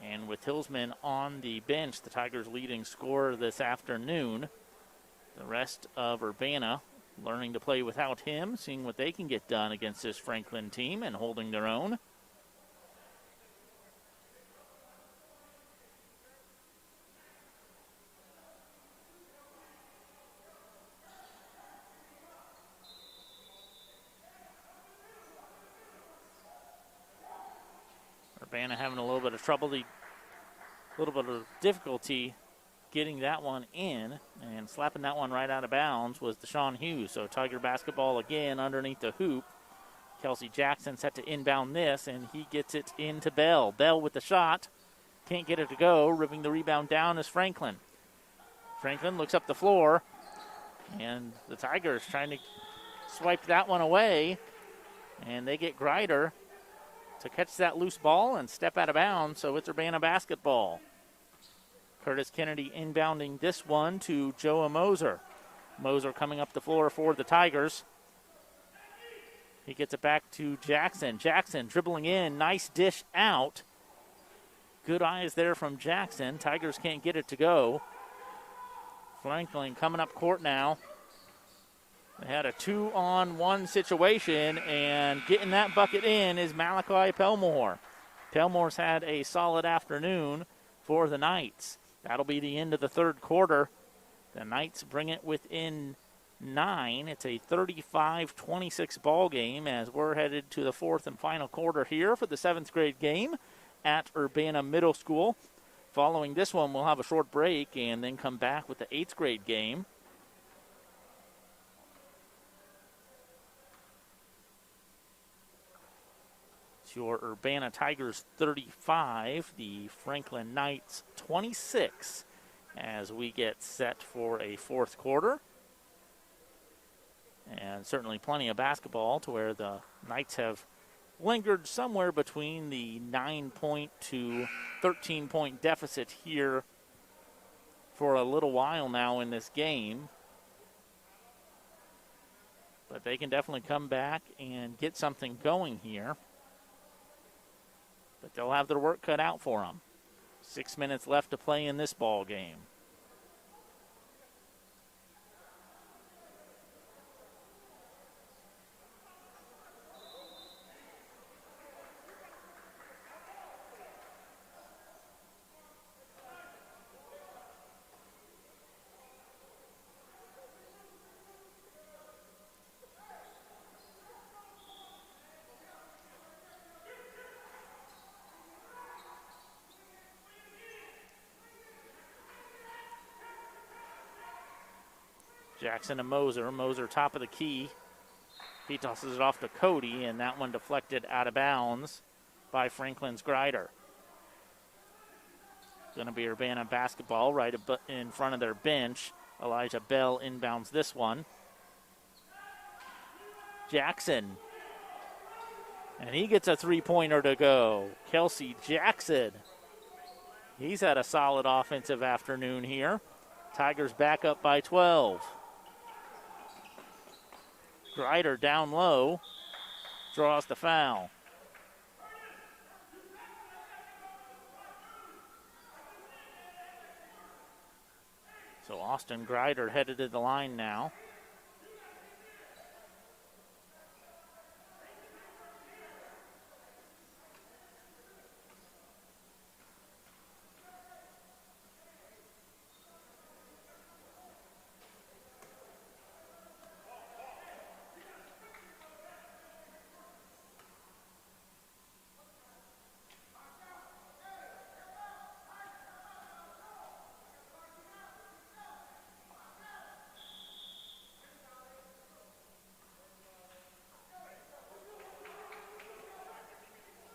And with Hillsman on the bench, the Tigers' leading scorer this afternoon, the rest of Urbana learning to play without him, seeing what they can get done against this Franklin team and holding their own. Urbana having a little bit of trouble, a little bit of difficulty getting that one in, and slapping that one right out of bounds was Deshaun Hughes. So Tiger basketball again underneath the hoop. Kelsey Jackson set to inbound this, and he gets it into Bell. Bell with the shot. Can't get it to go. Ripping the rebound down is Franklin. Franklin looks up the floor, and the Tigers trying to swipe that one away, and they get Greider to catch that loose ball and step out of bounds, so it's Urbana basketball. Curtis Kennedy inbounding this one to Joe Moser. Moser coming up the floor for the Tigers. He gets it back to Jackson. Jackson dribbling in. Nice dish out. Good eyes there from Jackson. Tigers can't get it to go. Franklin coming up court now. They had a 2-on-1 situation, and getting that bucket in is Malachi Pelmore. Pelmore's had a solid afternoon for the Knights. That'll be the end of the third quarter. The Knights bring it within 9. It's a 35-26 ball game as we're headed to the fourth and final quarter here for the 7th grade game at Urbana Middle School. Following this one, we'll have a short break and then come back with the 8th grade game. Your Urbana Tigers 35, the Franklin Knights 26, as we get set for a fourth quarter. And certainly plenty of basketball to where the Knights have lingered somewhere between the 9-point to 13-point deficit here for a little while now in this game. But they can definitely come back and get something going here. But they'll have their work cut out for them. 6 minutes left to play in this ball game. Jackson to Moser. Moser top of the key. He tosses it off to Cody, and that one deflected out of bounds by Franklin's Grider. Going to be Urbana basketball right in front of their bench. Elijah Bell inbounds this one. Jackson. And he gets a three-pointer to go. Kelsey Jackson. He's had a solid offensive afternoon here. Tigers back up by 12. Grider down low. Draws the foul. So Austin Grider headed to the line now.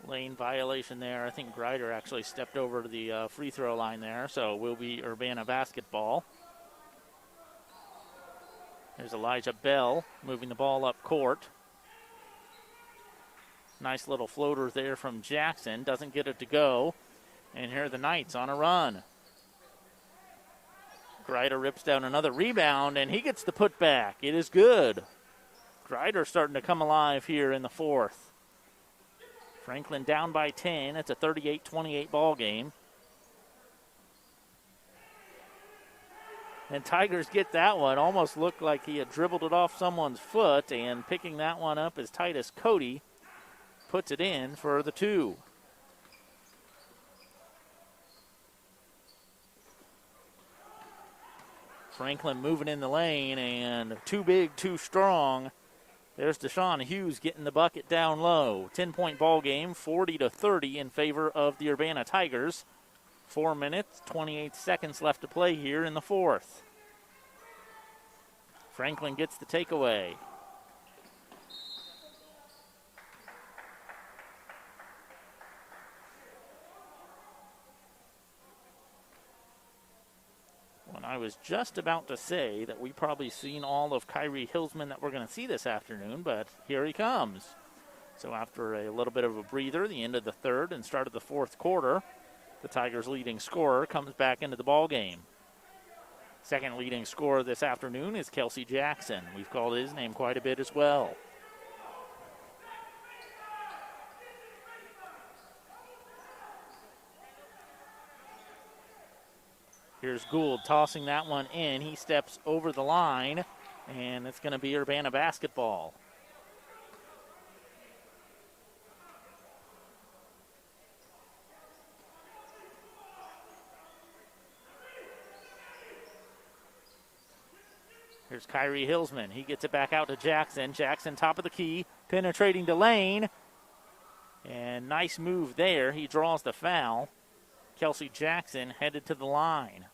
Lane violation there. I think Grider actually stepped over to the free throw line there, so it will be Urbana basketball. There's Elijah Bell moving the ball up court. Nice little floater there from Jackson. Doesn't get it to go. And here are the Knights on a run. Grider rips down another rebound, and he gets the putback. It is good. Grider starting to come alive here in the fourth. Franklin down by 10. It's a 38-28 ball game. And Tigers get that one. Almost looked like he had dribbled it off someone's foot, and picking that one up is Titus Cody. Puts it in for the two. Franklin moving in the lane, and too big, too strong. There's Deshaun Hughes getting the bucket down low. 10-point ball game, 40-30 in favor of the Urbana Tigers. 4 minutes, 28 seconds left to play here in the fourth. Franklin gets the takeaway. When I was just about to say that we've probably seen all of Kyrie Hillsman that we're going to see this afternoon, but here he comes. So after a little bit of a breather, the end of the third and start of the fourth quarter, the Tigers' leading scorer comes back into the ball game. Second leading scorer this afternoon is Kelsey Jackson. We've called his name quite a bit as well. Here's Gould tossing that one in. He steps over the line, and it's going to be Urbana basketball. Here's Kyrie Hillsman. He gets it back out to Jackson. Jackson top of the key, penetrating to Lane. And nice move there. He draws the foul. Kelsey Jackson headed to the line.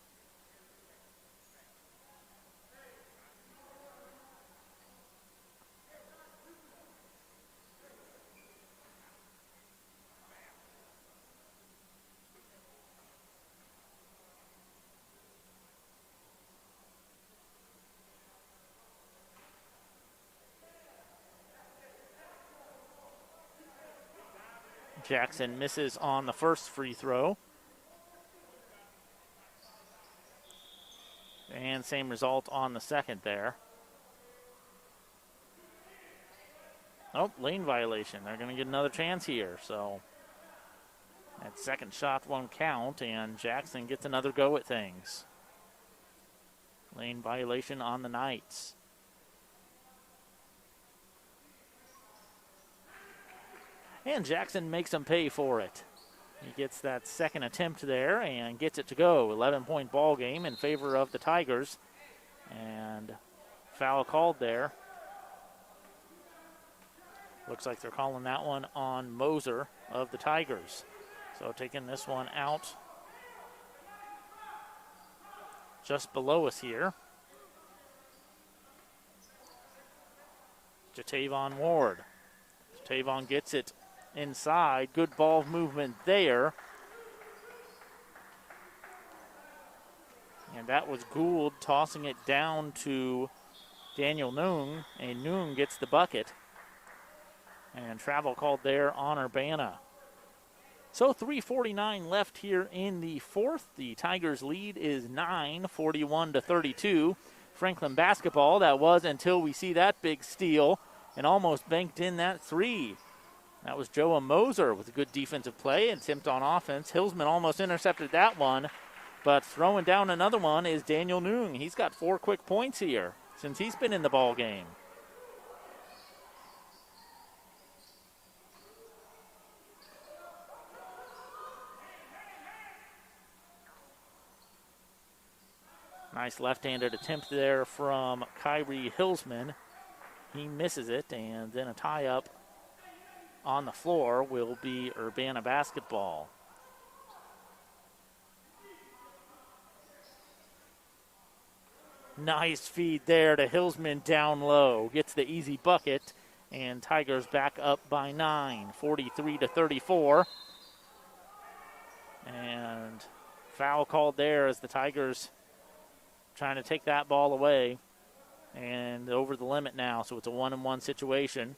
Jackson misses on the first free throw. And same result on the second there. Oh, lane violation. They're going to get another chance here. So that second shot won't count, and Jackson gets another go at things. Lane violation on the Knights. And Jackson makes them pay for it. He gets that second attempt there and gets it to go. 11-point ball game in favor of the Tigers. And foul called there. Looks like they're calling that one on Moser of the Tigers. So taking this one out just below us here. Jatavon Ward. Jatavon gets it inside. Good ball movement there. And that was Gould tossing it down to Daniel Noong, and Noong gets the bucket. And travel called there on Urbana. So 3:49 left here in the fourth. The Tigers' lead is 9, 41-32. Franklin basketball, that was until we see that big steal and almost banked in that three. That was Joe Moser with a good defensive play and attempt on offense. Hillsman almost intercepted that one, but throwing down another one is Daniel Noong. He's got 4 quick points here since he's been in the ball game. Nice left-handed attempt there from Kyrie Hillsman. He misses it, and then a tie-up on the floor will be Urbana basketball. Nice feed there to Hillsman down low. Gets the easy bucket, and Tigers back up by 9, 43-34. And foul called there as the Tigers trying to take that ball away, and over the limit now, so it's a 1-on-1 situation.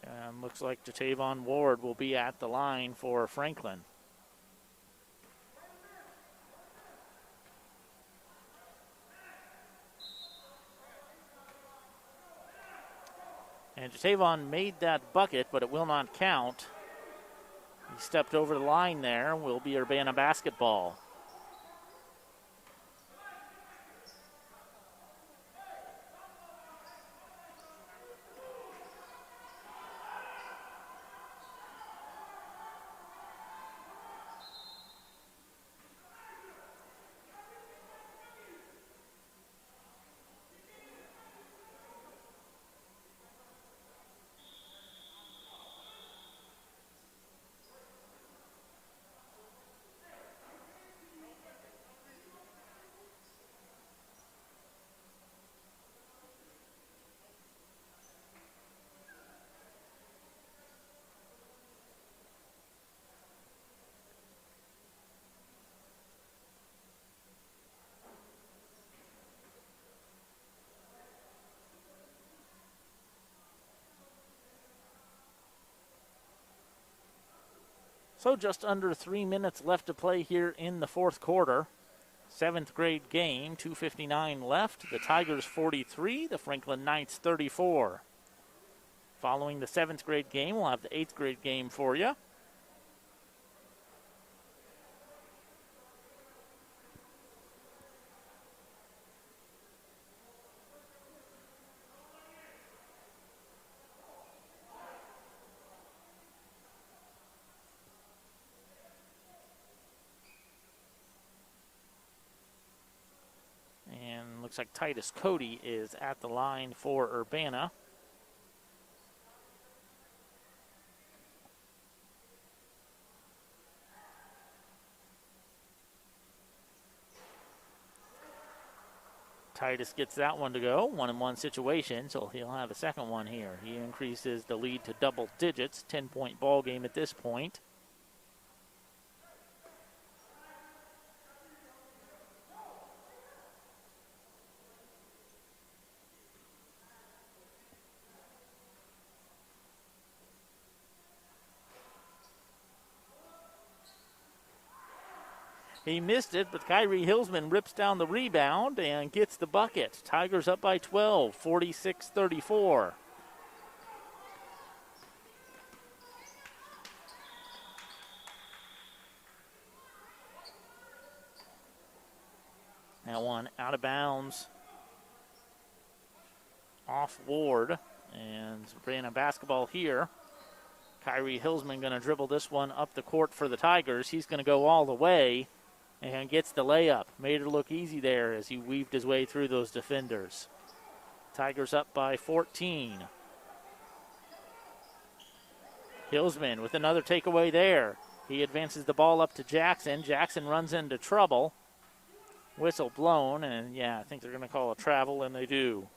And looks like Jatavon Ward will be at the line for Franklin. And Jatavon made that bucket, but it will not count. He stepped over the line there. Will be Urbana basketball. So just under 3 minutes left to play here in the fourth quarter. 7th grade game, 2:59 left. The Tigers 43, the Franklin Knights 34. Following the 7th grade game, we'll have the 8th grade game for you. Looks like Titus Cody is at the line for Urbana. Titus gets that one to go. 1-on-1 situation, so he'll have a second one here. He increases the lead to double digits. 10-point ball game at this point. He missed it, but Kyrie Hillsman rips down the rebound and gets the bucket. Tigers up by 12, 46-34. That one out of bounds off Ward, and Urbana basketball here. Kyrie Hillsman going to dribble this one up the court for the Tigers. He's going to go all the way and gets the layup. Made it look easy there as he weaved his way through those defenders. Tigers up by 14. Hillsman with another takeaway there. He advances the ball up to Jackson. Jackson runs into trouble. Whistle blown, and yeah, I think they're going to call a travel, and they do.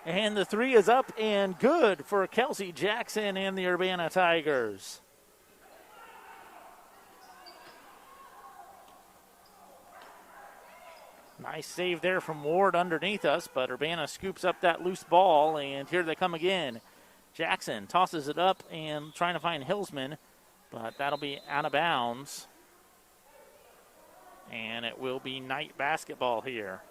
And the three is up and good for Kelsey Jackson and the Urbana Tigers. Nice save there from Ward underneath us, but Urbana scoops up that loose ball, and here they come again. Jackson tosses it up and trying to find Hillsman, but that'll be out of bounds. And it will be Knight basketball here.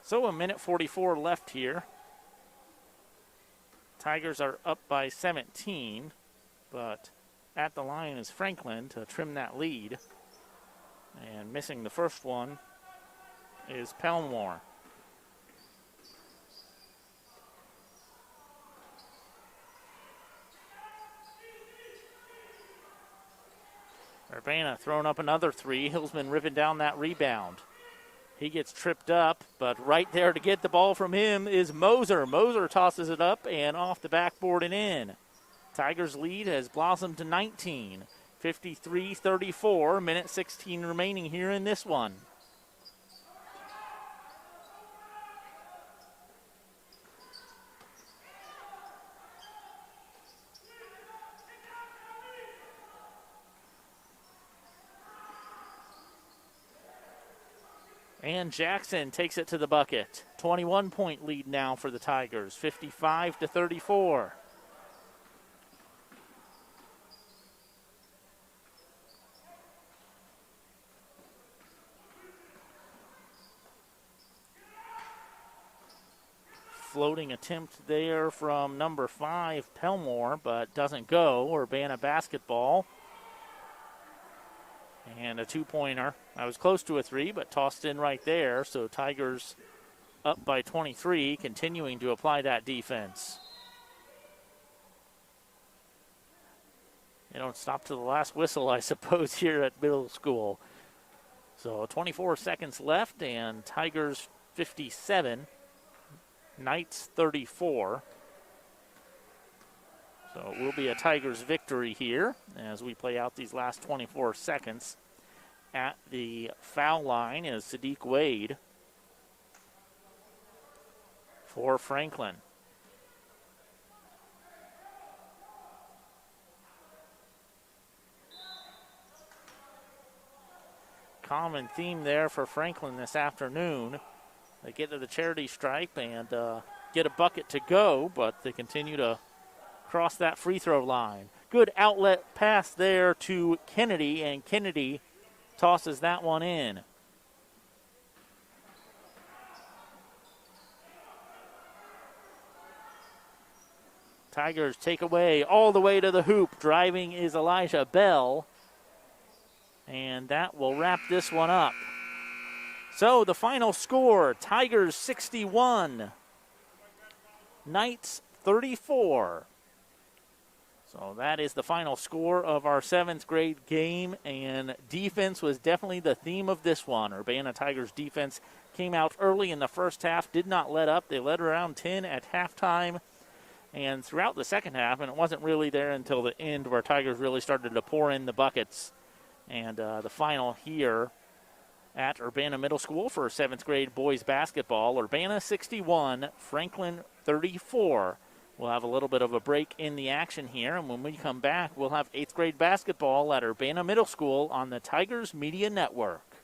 So a minute 44 left here. Tigers are up by 17, but at the line is Franklin to trim that lead. And missing the first one is Pelmore. Urbana throwing up another three. Hillsman ripping down that rebound. He gets tripped up, but right there to get the ball from him is Moser. Moser tosses it up and off the backboard and in. Tigers' lead has blossomed to 19. 53-34, minute 16 remaining here in this one. And Jackson takes it to the bucket. 21-point lead now for the Tigers, 55-34. Floating attempt there from number 5, Pelmore, but doesn't go. Urbana basketball. And a two-pointer. I was close to a three, but tossed in right there. So Tigers up by 23, continuing to apply that defense. They don't stop to the last whistle, I suppose, here at middle school. So 24 seconds left, and Tigers 57, Knights 34. So it will be a Tigers victory here as we play out these last 24 seconds. At the foul line is Sadiq Wade for Franklin. Common theme there for Franklin this afternoon. They get to the charity stripe and get a bucket to go, but they continue to cross that free throw line. Good outlet pass there to Kennedy, and Kennedy tosses that one in. Tigers take away all the way to the hoop. Driving is Elijah Bell. And that will wrap this one up. So the final score, Tigers 61, Knights 34. So that is the final score of our 7th grade game, and defense was definitely the theme of this one. Urbana Tigers defense came out early in the first half, did not let up. They led around 10 at halftime and throughout the second half, and it wasn't really there until the end where Tigers really started to pour in the buckets. And the final here at Urbana Middle School for 7th grade boys basketball. Urbana 61, Franklin 34. We'll have a little bit of a break in the action here, and when we come back, we'll have 8th grade basketball at Urbana Middle School on the Tigers Media Network.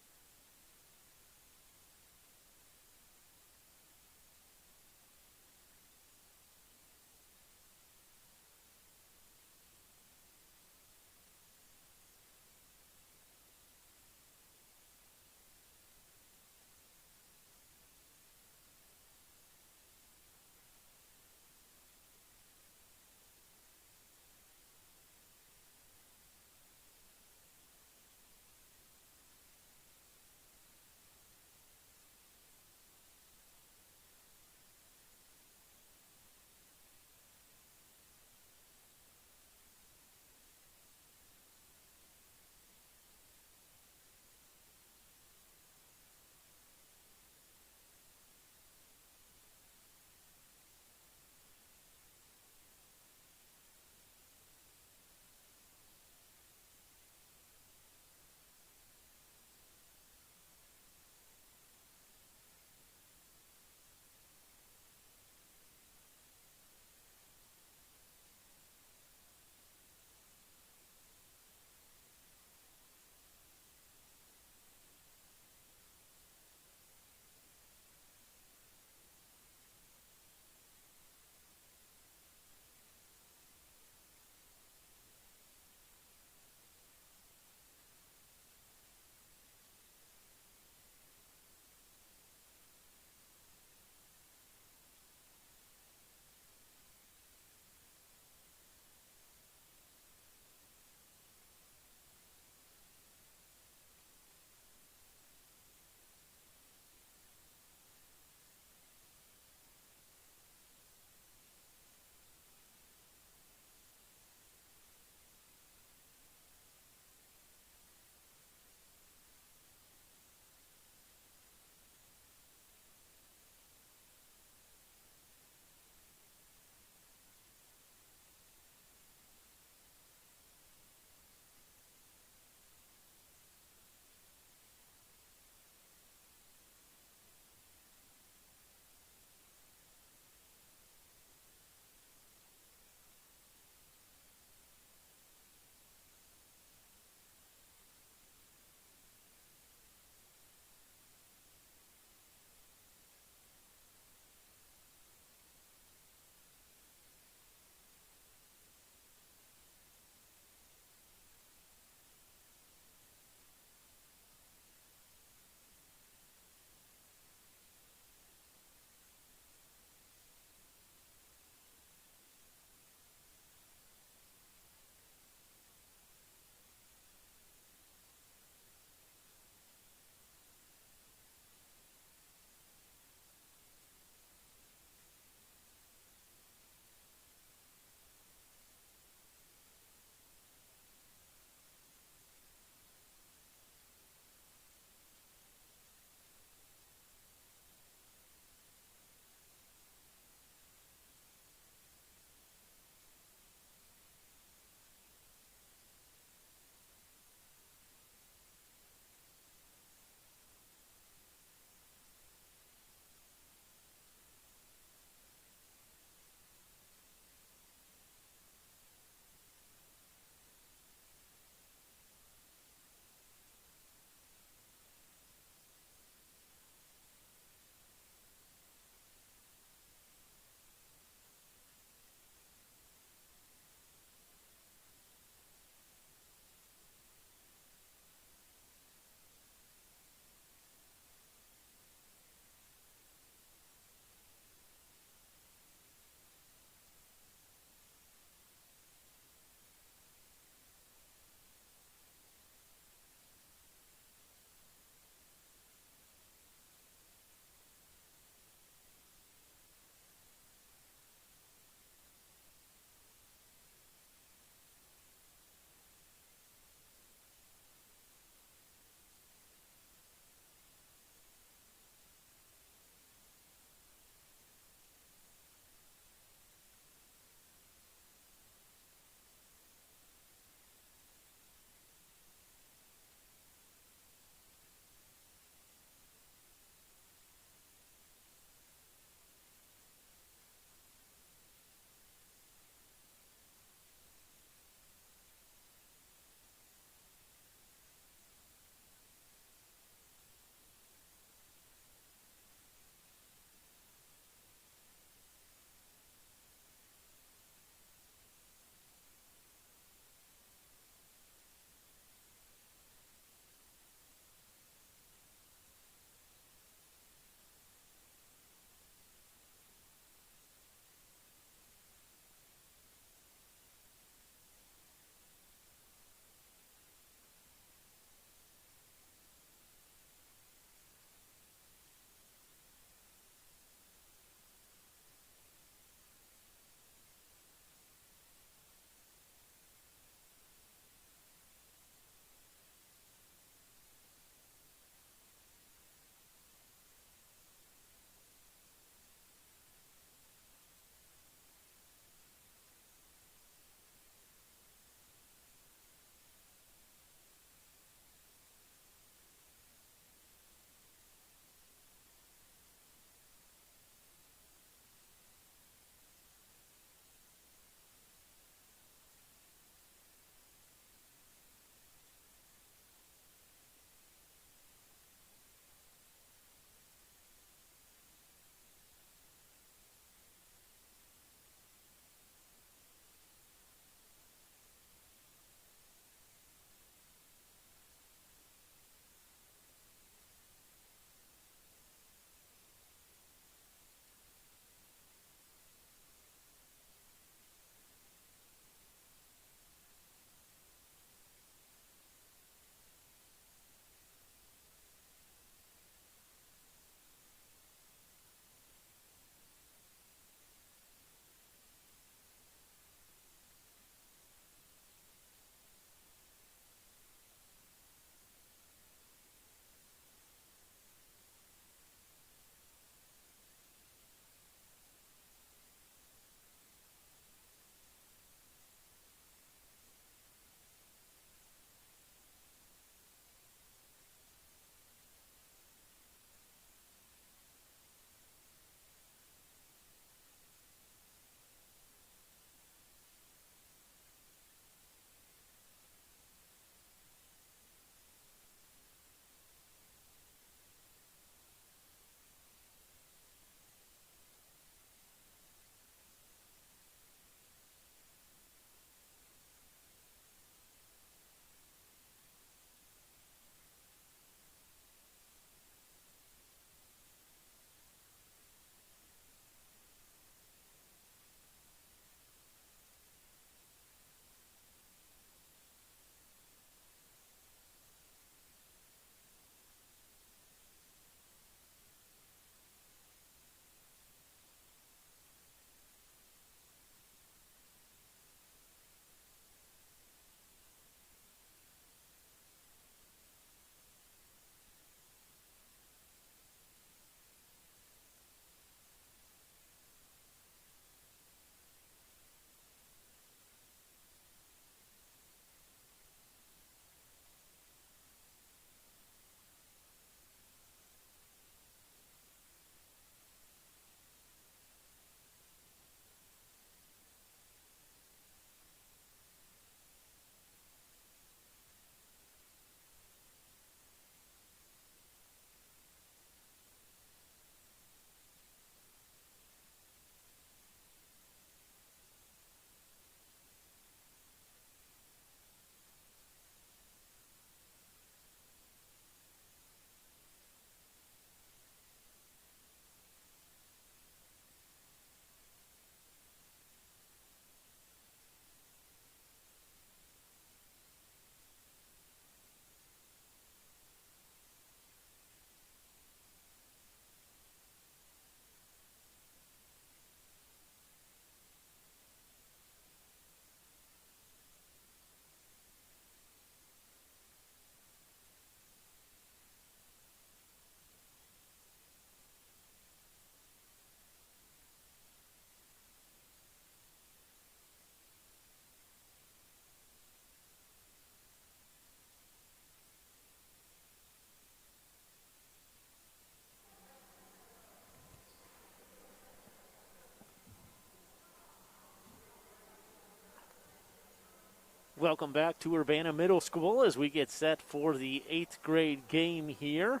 Welcome back to Urbana Middle School as we get set for the 8th grade game here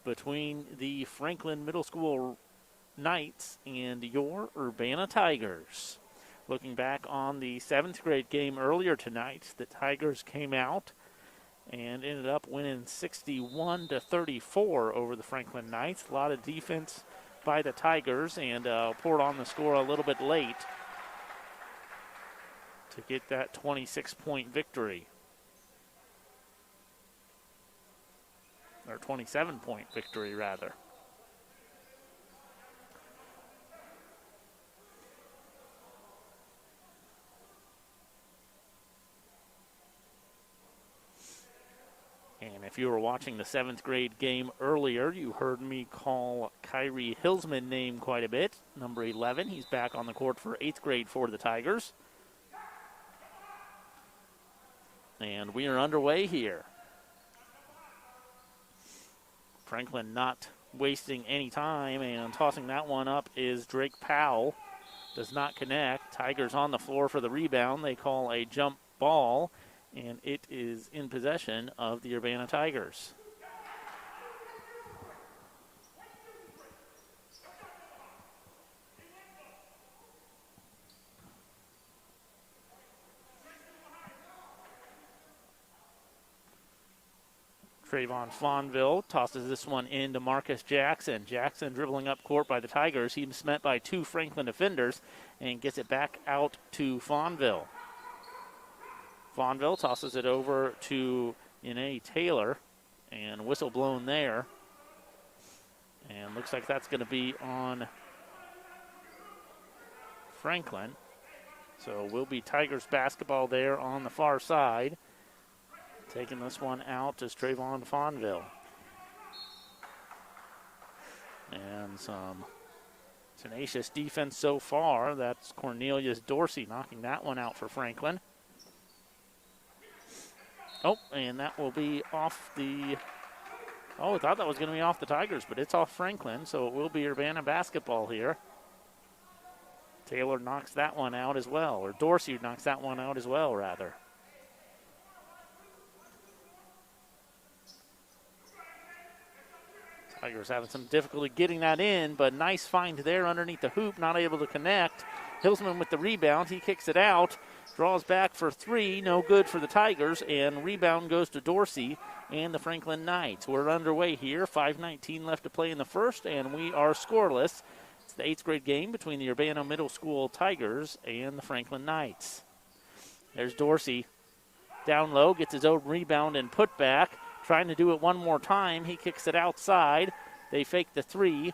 between the Franklin Middle School Knights and your Urbana Tigers. Looking back on the 7th grade game earlier tonight, the Tigers came out and ended up winning 61-34 over the Franklin Knights. A lot of defense by the Tigers, and poured on the score a little bit late to get that 26-point victory. Or 27-point victory, rather. And if you were watching the 7th grade game earlier, you heard me call Kyrie Hillsman name quite a bit. Number 11, he's back on the court for 8th grade for the Tigers. And we are underway here. Franklin not wasting any time, and tossing that one up is Drake Powell. Does not connect. Tigers on the floor for the rebound. They call a jump ball, and it is in possession of the Urbana Tigers. Trayvon Fonville tosses this one into Marcus Jackson. Jackson dribbling up court by the Tigers. He's met by 2 Franklin defenders and gets it back out to Fonville. Fonville tosses it over to Yanae Taylor, and whistle blown there. And looks like that's going to be on Franklin. So will be Tigers basketball there on the far side. Taking this one out is Trayvon Fonville. And some tenacious defense so far. That's Cornelius Dorsey knocking that one out for Franklin. Oh, and that will be off the... Oh, I thought that was going to be off the Tigers, but it's off Franklin, so it will be Urbana basketball here. Taylor knocks that one out as well, or Dorsey knocks that one out as well, rather. Tigers having some difficulty getting that in, but nice find there underneath the hoop, not able to connect. Hillsman with the rebound, he kicks it out, draws back for 3, no good for the Tigers, and rebound goes to Dorsey and the Franklin Knights. We're underway here, 5:19 left to play in the first, and we are scoreless. It's the 8th grade game between the Urbana Middle School Tigers and the Franklin Knights. There's Dorsey down low, gets his own rebound and put back. Trying to do it one more time. He kicks it outside. They fake the 3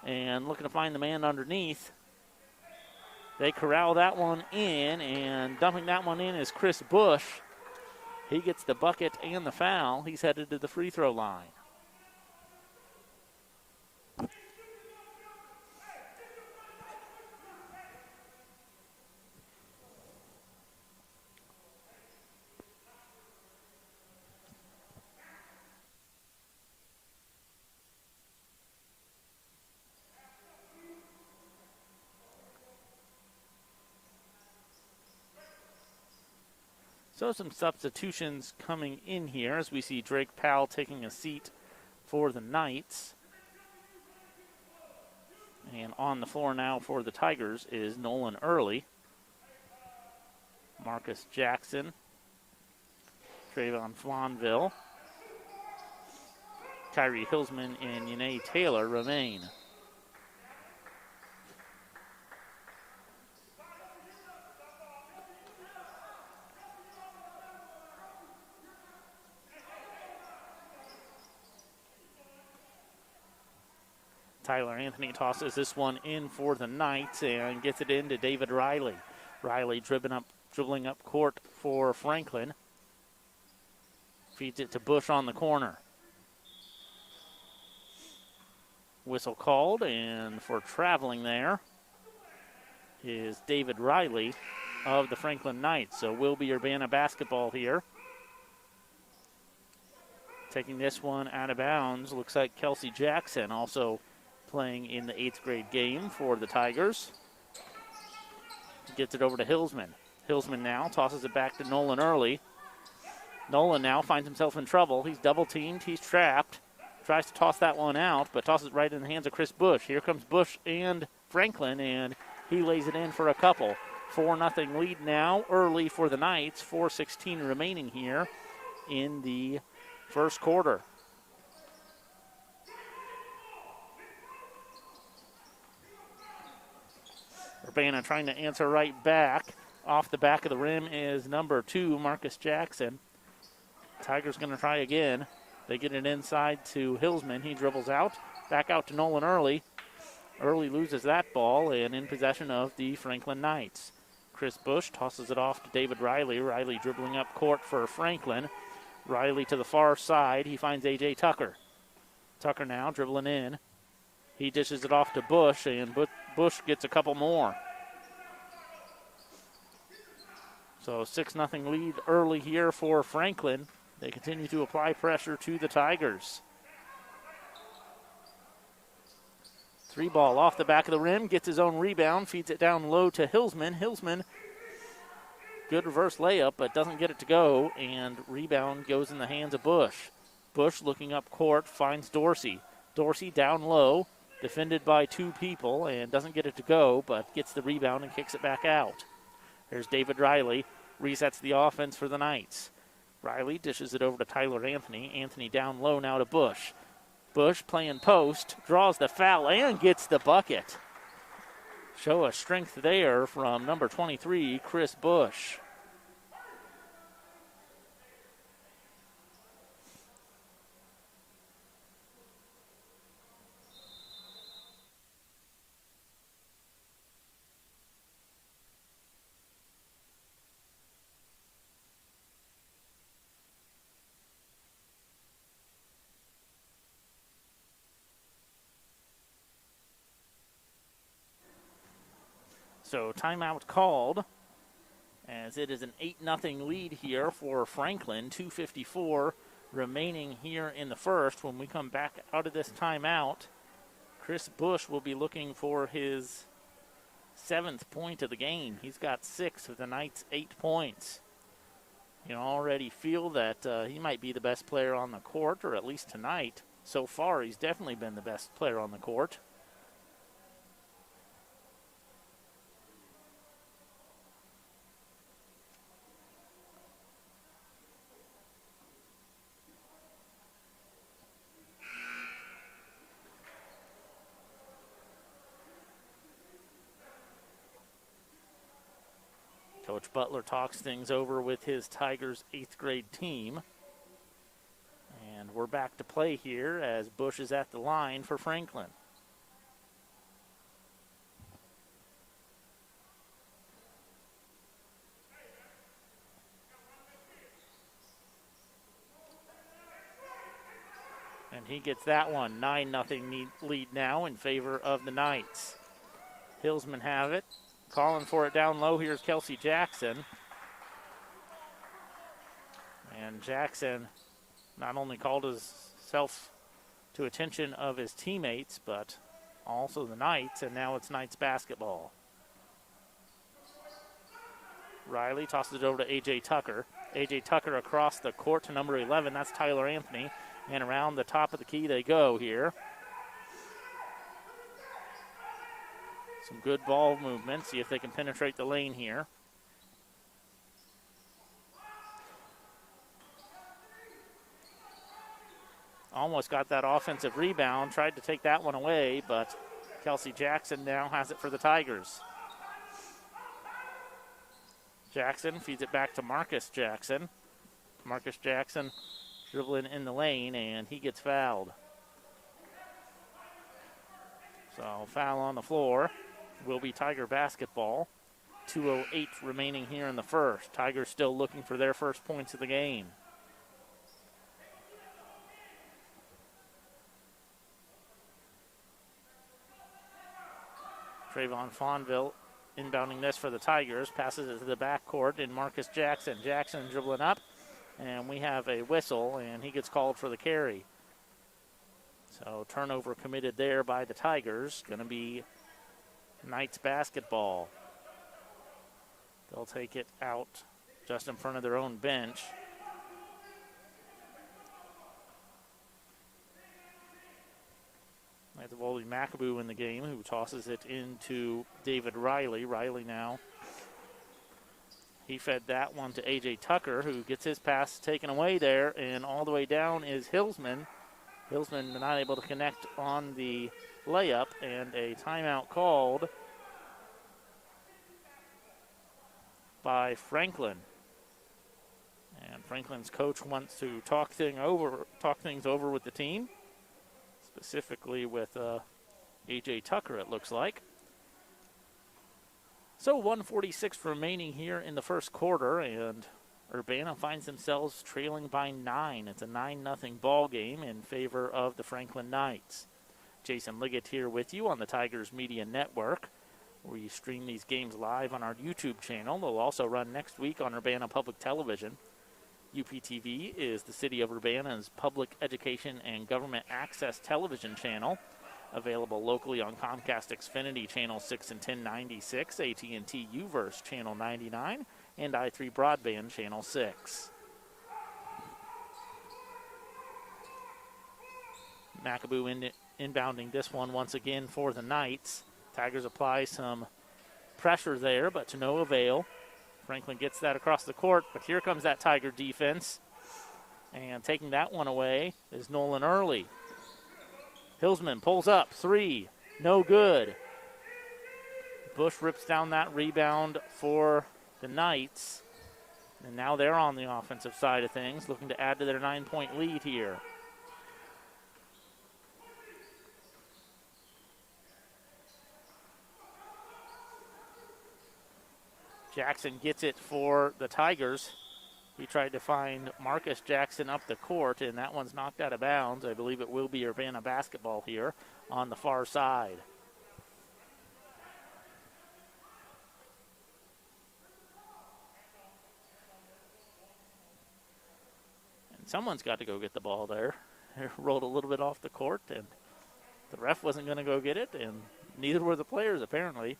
and looking to find the man underneath. They corral that one in, and dumping that one in is Chris Bush. He gets the bucket and the foul. He's headed to the free throw line. So some substitutions coming in here as we see Drake Powell taking a seat for the Knights. And on the floor now for the Tigers is Nolan Early, Marcus Jackson, Trayvon Fonville, Kyrie Hillsman, and Yanae Taylor remain. Tyler Anthony tosses this one in for the Knights and gets it into David Riley. Riley dribbling up court for Franklin. Feeds it to Bush on the corner. Whistle called, and for traveling there is David Riley of the Franklin Knights. So will be Urbana basketball here. Taking this one out of bounds, looks like Kelsey Jackson, also playing in the 8th grade game for the Tigers. Gets it over to Hillsman. Hillsman now tosses it back to Nolan Early. Nolan now finds himself in trouble. He's double teamed. He's trapped. Tries to toss that one out, but tosses it right in the hands of Chris Bush. Here comes Bush and Franklin, and he lays it in for a couple. 4-0 lead now, early for the Knights. 4:16 remaining here in the first quarter. Urbana trying to answer right back. Off the back of the rim is number 2, Marcus Jackson. Tigers going to try again. They get it inside to Hillsman. He dribbles out. Back out to Nolan Early. Early loses that ball and in possession of the Franklin Knights. Chris Bush tosses it off to David Riley. Riley dribbling up court for Franklin. Riley to the far side. He finds A.J. Tucker. Tucker now dribbling in. He dishes it off to Bush, and Bush gets a couple more. So 6-0 lead early here for Franklin. They continue to apply pressure to the Tigers. 3-ball off the back of the rim, gets his own rebound, feeds it down low to Hillsman. Hillsman, good reverse layup, but doesn't get it to go, and rebound goes in the hands of Bush. Bush looking up court, finds Dorsey. Dorsey down low, defended by 2 people, and doesn't get it to go, but gets the rebound and kicks it back out. There's David Riley, resets the offense for the Knights. Riley dishes it over to Tyler Anthony. Anthony down low now to Bush. Bush playing post, draws the foul, and gets the bucket. Show a strength there from number 23, Chris Bush. So timeout called as it is an 8-0 lead here for Franklin. 2:54 remaining here in the first. When we come back out of this timeout, Chris Bush will be looking for his 7th point of the game. He's got 6 of the Knights' 8 points. You already feel that he might be the best player on the court, or at least tonight. So far, he's definitely been the best player on the court. Coach Butler talks things over with his Tigers 8th grade team. And we're back to play here as Bush is at the line for Franklin. And he gets that one. 9-0 lead now in favor of the Knights. Hillsman have it. Calling for it down low. Here's Kelsey Jackson. And Jackson not only called himself to attention of his teammates, but also the Knights, and now it's Knights basketball. Riley tosses it over to A.J. Tucker. A.J. Tucker across the court to number 11. That's Tyler Anthony. And around the top of the key they go here. Some good ball movement. See if they can penetrate the lane here. Almost got that offensive rebound. Tried to take that one away, but Kelsey Jackson now has it for the Tigers. Jackson feeds it back to Marcus Jackson. Marcus Jackson dribbling in the lane, and he gets fouled. So foul on the floor. Will be Tiger basketball. 2:08 remaining here in the first. Tigers still looking for their first points of the game. Trayvon Fonville inbounding this for the Tigers. Passes it to the backcourt in Marcus Jackson. Jackson dribbling up, and we have a whistle, and he gets called for the carry. So turnover committed there by the Tigers. Going to be Knights basketball. They'll take it out just in front of their own bench. That's Voldy McAboo in the game, who tosses it into David Riley. Riley now. He fed that one to A.J. Tucker, who gets his pass taken away there, and all the way down is Hillsman. Hillsman not able to connect on the layup, and a timeout called by Franklin. And Franklin's coach wants to talk things over with the team, specifically with A.J. Tucker, it looks like. So 1:46 remaining here in the first quarter, and Urbana finds themselves trailing by 9. It's a 9-0 ball game in favor of the Franklin Knights. Jason Liggett here with you on the Tigers Media Network. We stream these games live on our YouTube channel. They'll also run next week on Urbana Public Television. UPTV is the City of Urbana's public education and government access television channel, available locally on Comcast Xfinity Channel 6 and 1096, AT&T UVerse Channel 99, and i3 Broadband Channel 6. McAboo inbounding this one once again for the Knights. Tigers apply some pressure there, but to no avail. Franklin gets that across the court, but here comes that Tiger defense. And taking that one away is Nolan Early. Hillsman pulls up, 3, no good. Bush rips down that rebound for the Knights. And now they're on the offensive side of things, looking to add to their 9-point lead here. Jackson gets it for the Tigers. He tried to find Marcus Jackson up the court, and that one's knocked out of bounds. I believe it will be Urbana basketball here on the far side. And someone's got to go get the ball there. It rolled a little bit off the court, and the ref wasn't going to go get it, and neither were the players apparently.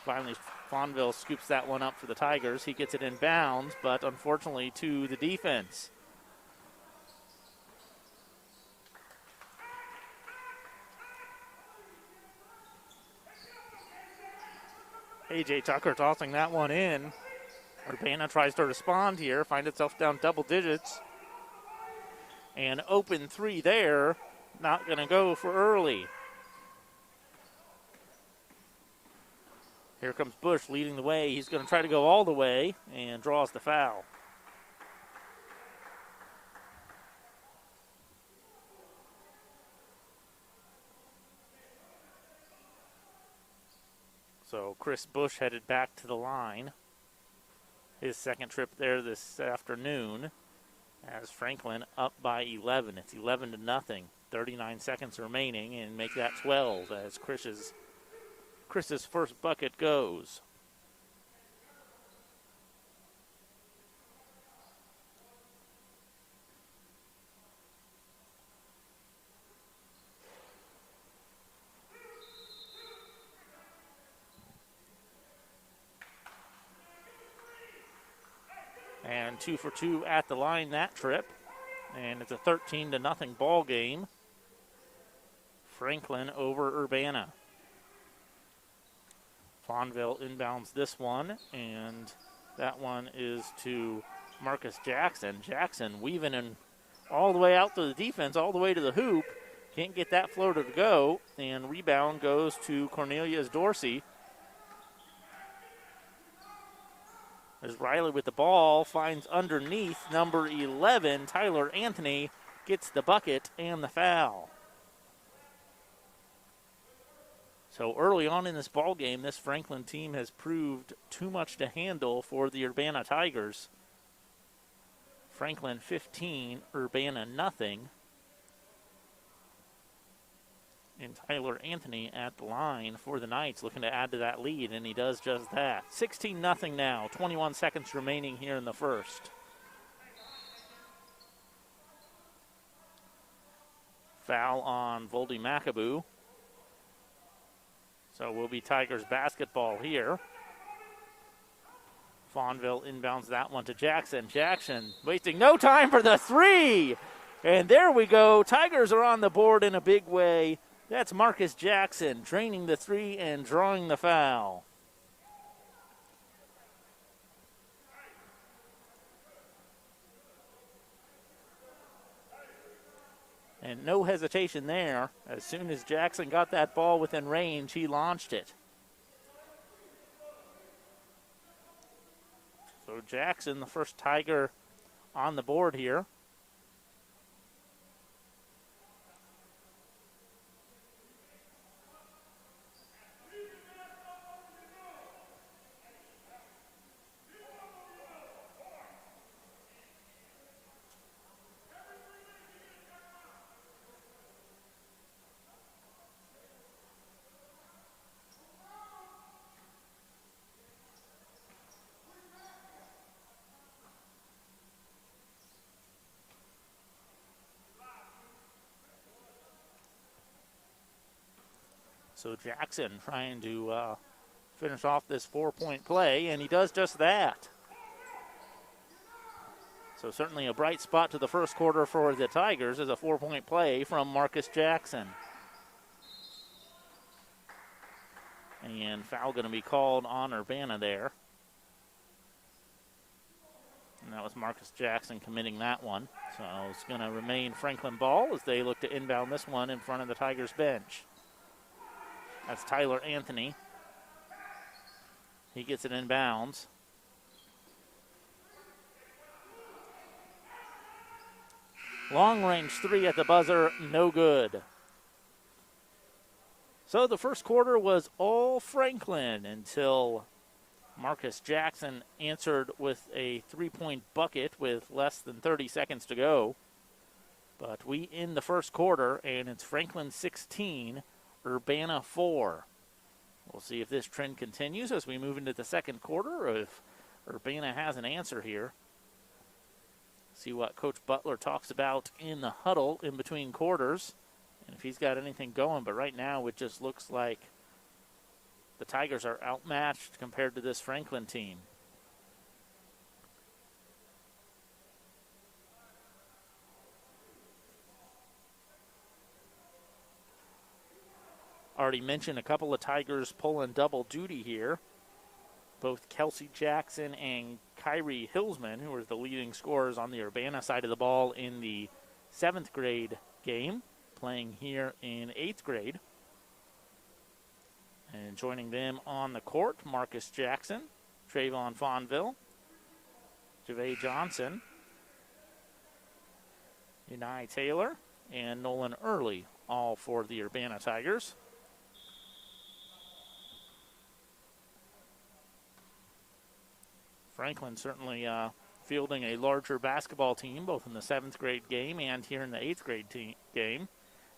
Finally, Fonville scoops that one up for the Tigers. He gets it in bounds, but unfortunately to the defense. A.J. Tucker tossing that one in. Urbana tries to respond here, find itself down double digits. And open 3 there, not going to go for Early. Here comes Bush leading the way. He's going to try to go all the way and draws the foul. So Chris Bush headed back to the line. His second trip there this afternoon as Franklin up by 11. It's 11-0. 39 seconds remaining and make that 12 as Chris's first bucket goes. And 2 for 2 at the line that trip. And it's a 13-0 ball game. Franklin over Urbana. Fonville inbounds this one, and that one is to Marcus Jackson. Jackson weaving in all the way out to the defense, all the way to the hoop. Can't get that floater to go, and rebound goes to Cornelius Dorsey. As Riley with the ball finds underneath number 11, Tyler Anthony, gets the bucket and the foul. So early on in this ball game, this Franklin team has proved too much to handle for the Urbana Tigers. Franklin 15, Urbana nothing. And Tyler Anthony at the line for the Knights, looking to add to that lead, and he does just that. 16-0 now, 21 seconds remaining here in the first. Foul on Voldy McAboo. So will be Tigers basketball here. Fawnville inbounds that one to Jackson. Jackson wasting no time for the three. And there we go. Tigers are on the board in a big way. That's Marcus Jackson draining the three and drawing the foul. And no hesitation there. As soon as Jackson got that ball within range, he launched it. So Jackson, the first Tiger on the board here. So Jackson trying to finish off this 4-point play, and he does just that. So certainly a bright spot to the first quarter for the Tigers is a 4-point play from Marcus Jackson. And foul going to be called on Urbana there. And that was Marcus Jackson committing that one. So it's going to remain Franklin ball as they look to inbound this one in front of the Tigers bench. That's Tyler Anthony. He gets it in bounds. Long range three at the buzzer, no good. So the first quarter was all Franklin until Marcus Jackson answered with a 3-point bucket with less than 30 seconds to go. But we end the first quarter, and it's Franklin 16, Urbana 4. We'll see if this trend continues as we move into the second quarter, or if Urbana has an answer here. See what Coach Butler talks about in the huddle in between quarters, and if he's got anything going. But right now it just looks like the Tigers are outmatched compared to this Franklin team. Already mentioned a couple of Tigers pulling double duty here. Both Kelsey Jackson and Kyrie Hillsman, who are the leading scorers on the Urbana side of the ball in the 7th grade game, playing here in 8th grade. And joining them on the court, Marcus Jackson, Trayvon Fawnville, JaVay Johnson, Unai Taylor, and Nolan Early, all for the Urbana Tigers. Franklin certainly fielding a larger basketball team, both in the 7th grade game and here in the 8th grade game.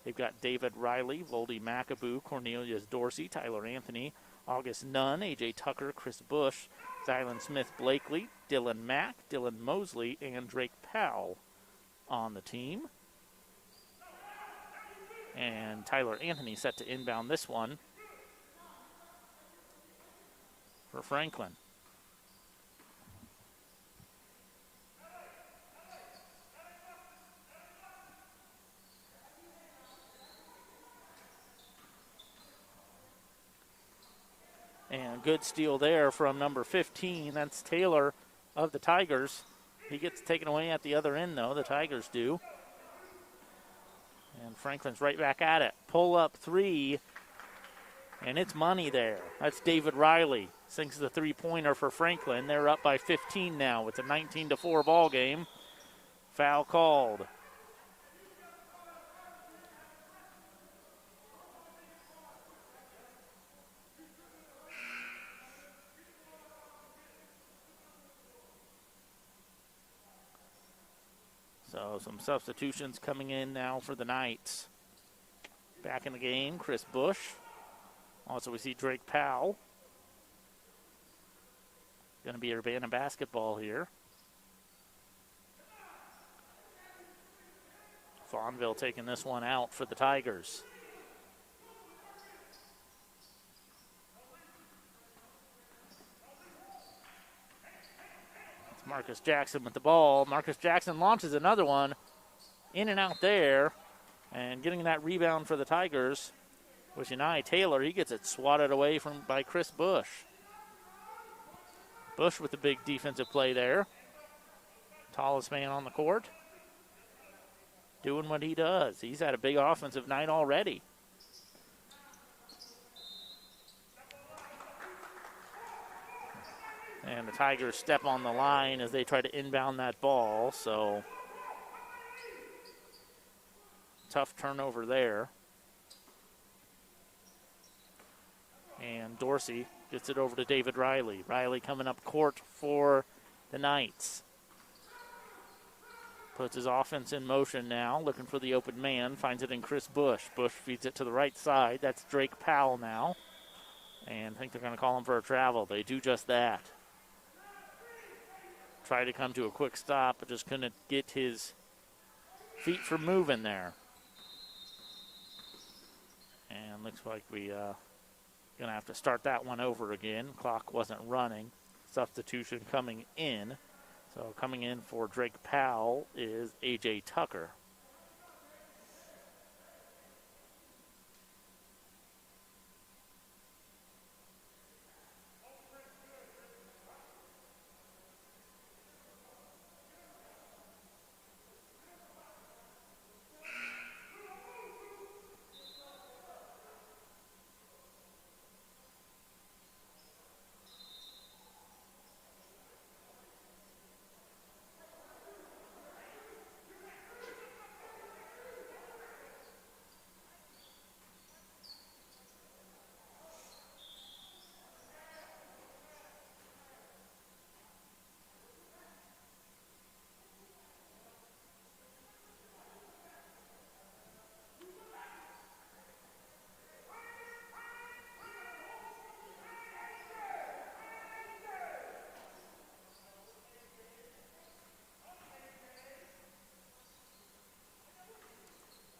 They've got David Riley, Voldy McAboo, Cornelius Dorsey, Tyler Anthony, August Nunn, A.J. Tucker, Chris Bush, Zylan Smith-Blakely, Dylan Mack, Dylan Mosley, and Drake Powell on the team. And Tyler Anthony set to inbound this one for Franklin. And good steal there from number 15. That's Taylor of the Tigers. He gets taken away at the other end, though. The Tigers do. And Franklin's right back at it. Pull up three. And it's money there. That's David Riley. Sinks the three-pointer for Franklin. They're up by 15 now. It's a 19-4 ball game. Foul called. So some substitutions coming in now for the Knights. Back in the game, Chris Bush. Also we see Drake Powell. Going to be Urbana basketball here. Fawnville taking this one out for the Tigers. Marcus Jackson with the ball. Marcus Jackson launches another one in and out there, and getting that rebound for the Tigers was Yanai Taylor. He gets it swatted away by Chris Bush. Bush with the big defensive play there. Tallest man on the court. Doing what he does. He's had a big offensive night already. And the Tigers step on the line as they try to inbound that ball, so tough turnover there. And Dorsey gets it over to David Riley. Riley coming up court for the Knights. Puts his offense in motion now, looking for the open man, finds it in Chris Bush. Bush feeds it to the right side. That's Drake Powell now. And I think they're going to call him for a travel. They do just that. Tried to come to a quick stop, but just couldn't get his feet from moving there. And looks like we going to have to start that one over again. Clock wasn't running. Substitution coming in. So coming in for Drake Powell is A.J. Tucker.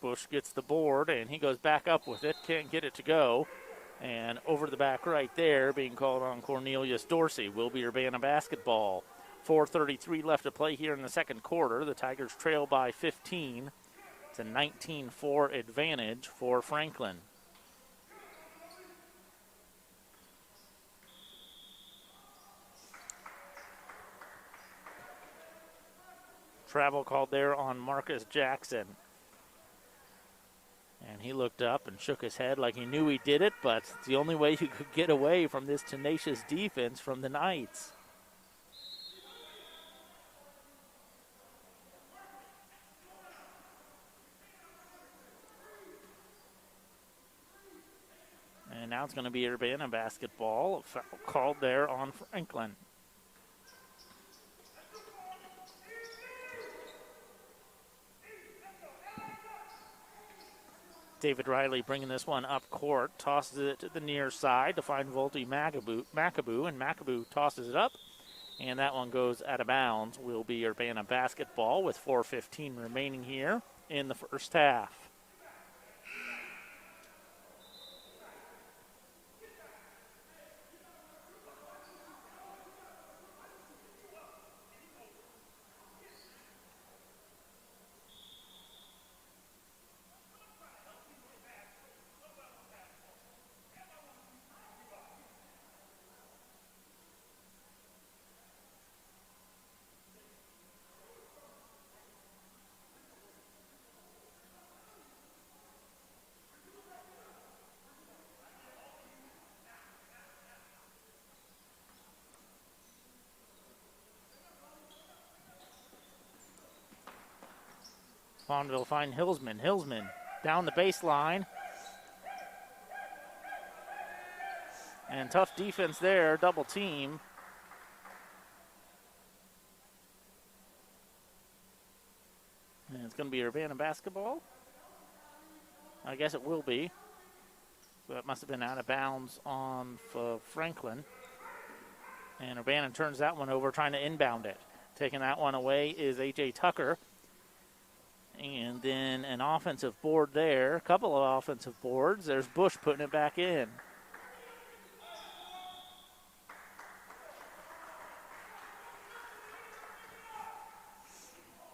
Bush gets the board, and he goes back up with it. Can't get it to go. And over the back right there, being called on Cornelius Dorsey. Will be Urbana basketball. 4:33 left to play here in the second quarter. The Tigers trail by 15. It's a 19-4 advantage for Franklin. Travel called there on Marcus Jackson. And he looked up and shook his head like he knew he did it, but it's the only way you could get away from this tenacious defense from the Knights. And now it's going to be Urbana basketball. A foul called there on Franklin. David Riley bringing this one up court, tosses it to the near side to find Volti Macaboo, and Macaboo tosses it up, and that one goes out of bounds. Will be Urbana basketball with 4:15 remaining here in the first half. Fawnville find Hillsman. Hillsman down the baseline. And tough defense there, double team. And it's going to be Urbana basketball. I guess it will be. So that must have been out of bounds on Franklin. And Urbana turns that one over, trying to inbound it. Taking that one away is A.J. Tucker. And then an offensive board there, a couple of offensive boards. There's Bush putting it back in.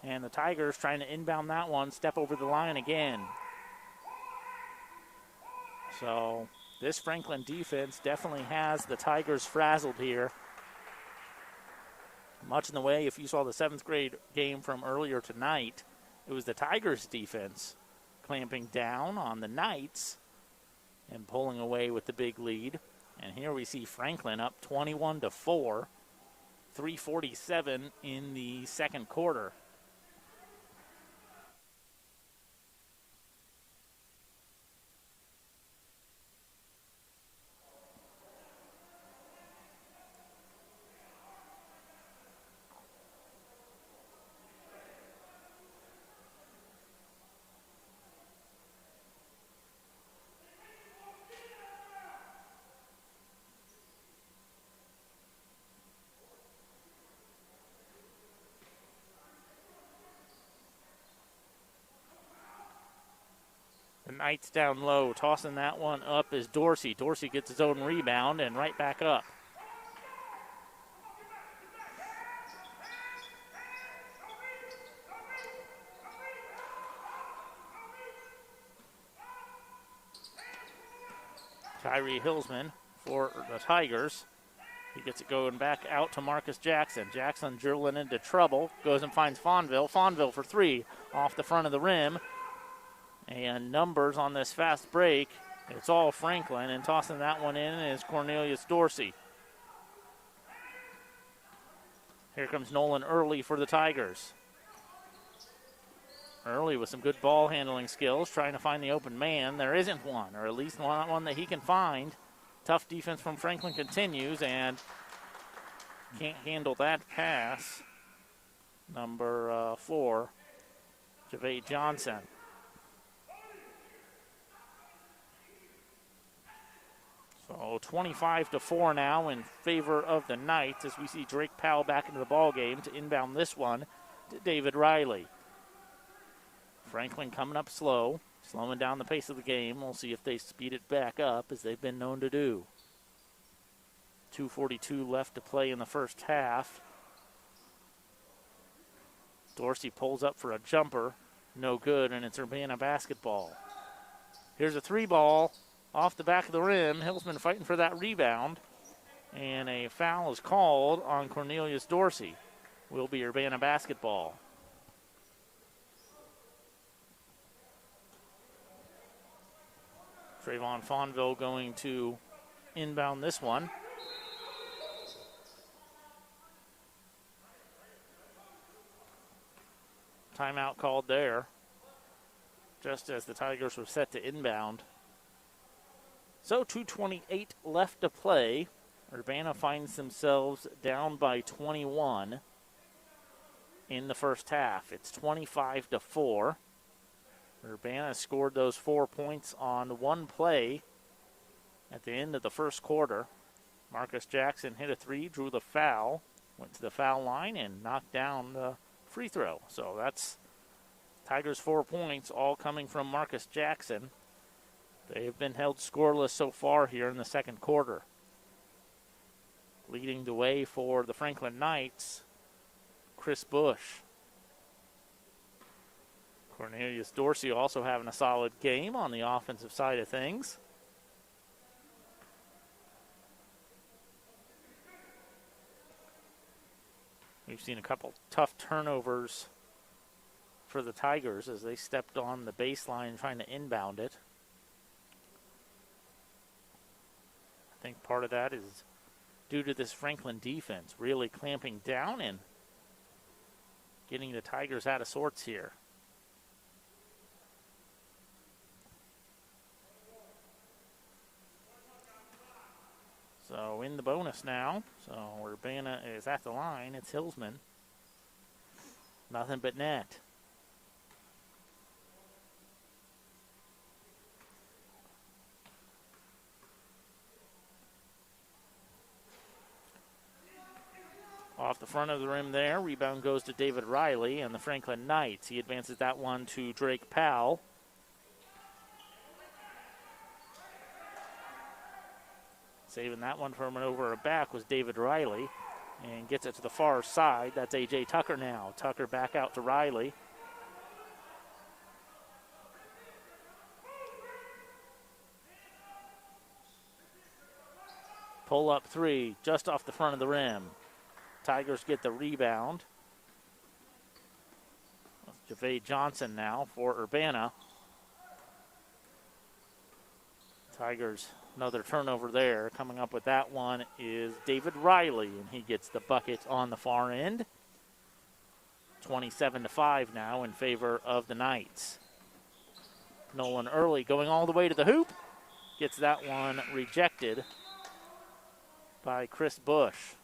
And the Tigers trying to inbound that one, step over the line again. So this Franklin defense definitely has the Tigers frazzled here. Much in the way, if you saw the 7th grade game from earlier tonight, it was the Tigers defense clamping down on the Knights and pulling away with the big lead. And here we see Franklin up 21-4, 3:47 in the second quarter. The Knights down low, tossing that one up is Dorsey. Dorsey gets his own rebound and right back up. Tyree Hillsman for the Tigers. He gets it going back out to Marcus Jackson. Jackson dribbling into trouble. Goes and finds Fonville. Fonville for 3 off the front of the rim. And numbers on this fast break. It's all Franklin. And tossing that one in is Cornelius Dorsey. Here comes Nolan Early for the Tigers. Early with some good ball handling skills, trying to find the open man. There isn't one, or at least not one that he can find. Tough defense from Franklin continues, and can't handle that pass. Number 4, Javade Johnson. So 25-4 now in favor of the Knights as we see Drake Powell back into the ball game to inbound this one to David Riley. Franklin coming up slow, slowing down the pace of the game. We'll see if they speed it back up as they've been known to do. 2:42 left to play in the first half. Dorsey pulls up for a jumper. No good, and it's Urbana basketball. Here's a 3 ball off the back of the rim. Hillsman fighting for that rebound. And a foul is called on Cornelius Dorsey. Will be Urbana basketball. Trayvon Fonville going to inbound this one. Timeout called there, just as the Tigers were set to inbound. So 2:28 left to play. Urbana finds themselves down by 21 in the first half. It's 25-4. Urbana scored those 4 points on one play at the end of the first quarter. Marcus Jackson hit a 3, drew the foul, went to the foul line, and knocked down the free throw. So that's Tigers' 4 points, all coming from Marcus Jackson. They have been held scoreless so far here in the second quarter. Leading the way for the Franklin Knights, Chris Bush. Cornelius Dorsey also having a solid game on the offensive side of things. We've seen a couple tough turnovers for the Tigers as they stepped on the baseline trying to inbound it. I think part of that is due to this Franklin defense really clamping down and getting the Tigers out of sorts here. So in the bonus now. So Urbana is at the line. It's Hillsman. Nothing but net. Off the front of the rim there. Rebound goes to David Riley and the Franklin Knights. He advances that one to Drake Powell. Saving that one from an over a back was David Riley. and gets it to the far side. That's A.J. Tucker now. Tucker back out to Riley. Pull up three, just off the front of the rim. Tigers get the rebound. Javade Johnson now for Urbana. Tigers, another turnover there. Coming up with that one is David Riley, and he gets the bucket on the far end. 27-5 now in favor of the Knights. Nolan Early going all the way to the hoop. Gets that one rejected by Chris Bush.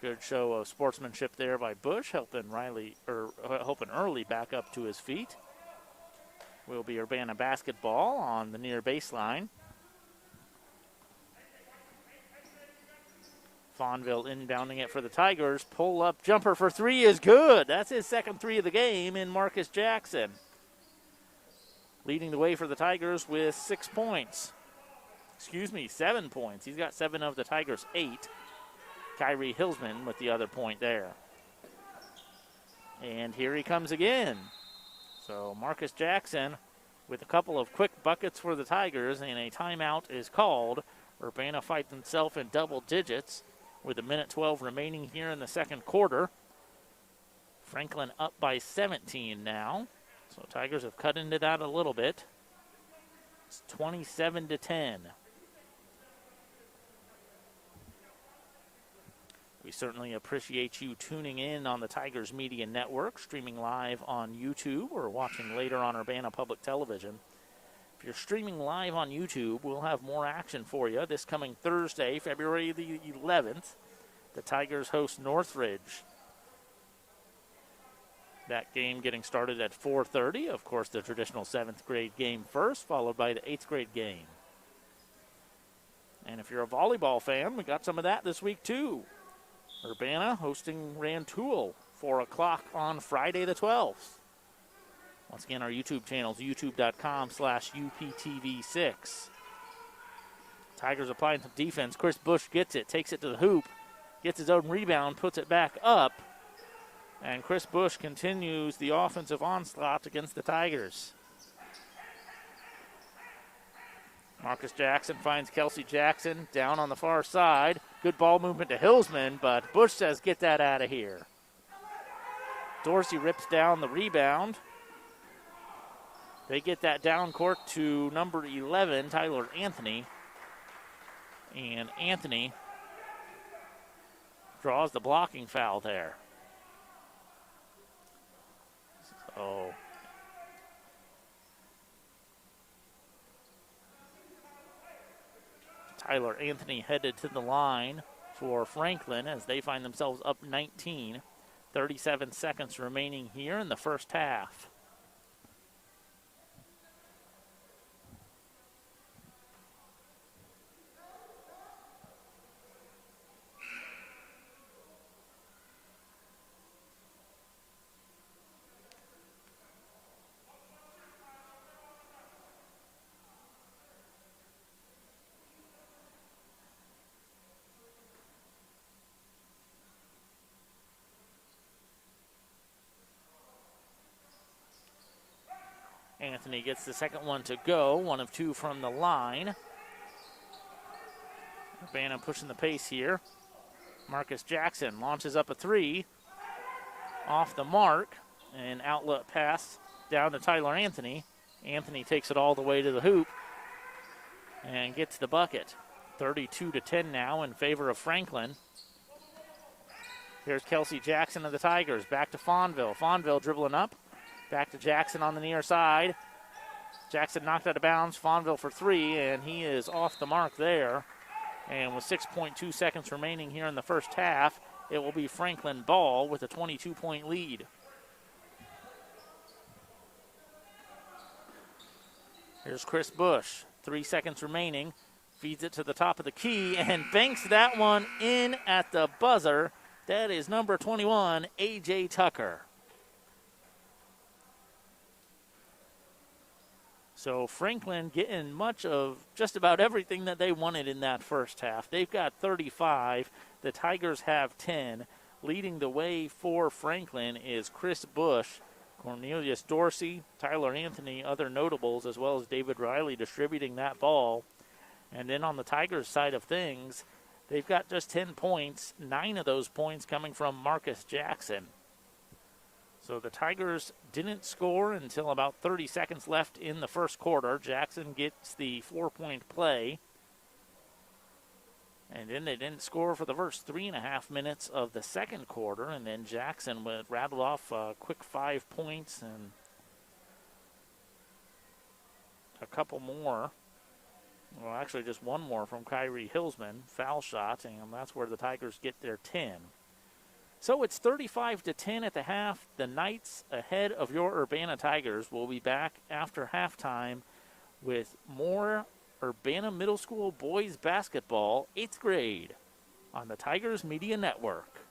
Good show of sportsmanship there by Bush, helping Early back up to his feet. Will be Urbana basketball on the near baseline. Fonville inbounding it for the Tigers. Pull up jumper for three is good. That's his second three of the game in Marcus Jackson. Leading the way for the Tigers with 7 points. He's got 7 of the Tigers' 8. Kyrie Hillsman with the other point there. And here he comes again. So Marcus Jackson with a couple of quick buckets for the Tigers, and a timeout is called. Urbana fight themselves in double digits with 1:12 remaining here in the second quarter. Franklin up by 17 now. So Tigers have cut into that a little bit. It's 27-10. We certainly appreciate you tuning in on the Tigers Media Network, streaming live on YouTube or watching later on Urbana Public Television. If you're streaming live on YouTube, we'll have more action for you this coming Thursday, February the 11th. The Tigers host Northridge. That game getting started at 4:30. Of course, the traditional 7th grade game first, followed by the 8th grade game. And if you're a volleyball fan, we got some of that this week too. Urbana hosting Rantoul, 4 o'clock on Friday the 12th. Once again, our YouTube channel is youtube.com/UPTV6. Tigers applying some defense. Chris Bush gets it, takes it to the hoop, gets his own rebound, puts it back up. And Chris Bush continues the offensive onslaught against the Tigers. Marcus Jackson finds Kelsey Jackson down on the far side. Good ball movement to Hillsman, but Bush says, get that out of here. Dorsey rips down the rebound. They get that down court to number 11, Tyler Anthony. And Anthony draws the blocking foul there. So Tyler Anthony headed to the line for Franklin as they find themselves up 19. 37 seconds remaining here in the first half. Anthony gets the second one to go, 1 of 2 from the line. Urbana pushing the pace here. Marcus Jackson launches up a 3. Off the mark. An outlet pass down to Tyler Anthony. Anthony takes it all the way to the hoop and gets the bucket. 32-10 now in favor of Franklin. Here's Kelsey Jackson of the Tigers. Back to Fonville. Fonville dribbling up. Back to Jackson on the near side. Jackson knocked out of bounds. Fonville for 3, and he is off the mark there. And with 6.2 seconds remaining here in the first half, it will be Franklin ball with a 22-point lead. Here's Chris Bush. 3 seconds remaining. Feeds it to the top of the key and banks that one in at the buzzer. That is number 21, A.J. Tucker. So Franklin getting much of just about everything that they wanted in that first half. They've got 35. The Tigers have 10. Leading the way for Franklin is Chris Bush, Cornelius Dorsey, Tyler Anthony, other notables, as well as David Riley distributing that ball. And then on the Tigers side of things, they've got just 10 points, 9 of those points coming from Marcus Jackson. So the Tigers didn't score until about 30 seconds left in the first quarter. Jackson gets the 4-point play. And then they didn't score for the first 3.5 minutes of the second quarter. And then Jackson would rattle off a quick 5 points and a couple more. Well, actually just one more from Kyrie Hillsman, foul shot, and that's where the Tigers get their 10. So it's 35-10 at the half. The Knights ahead of your Urbana Tigers. Will be back after halftime with more Urbana Middle School boys basketball, 8th grade, on the Tigers Media Network.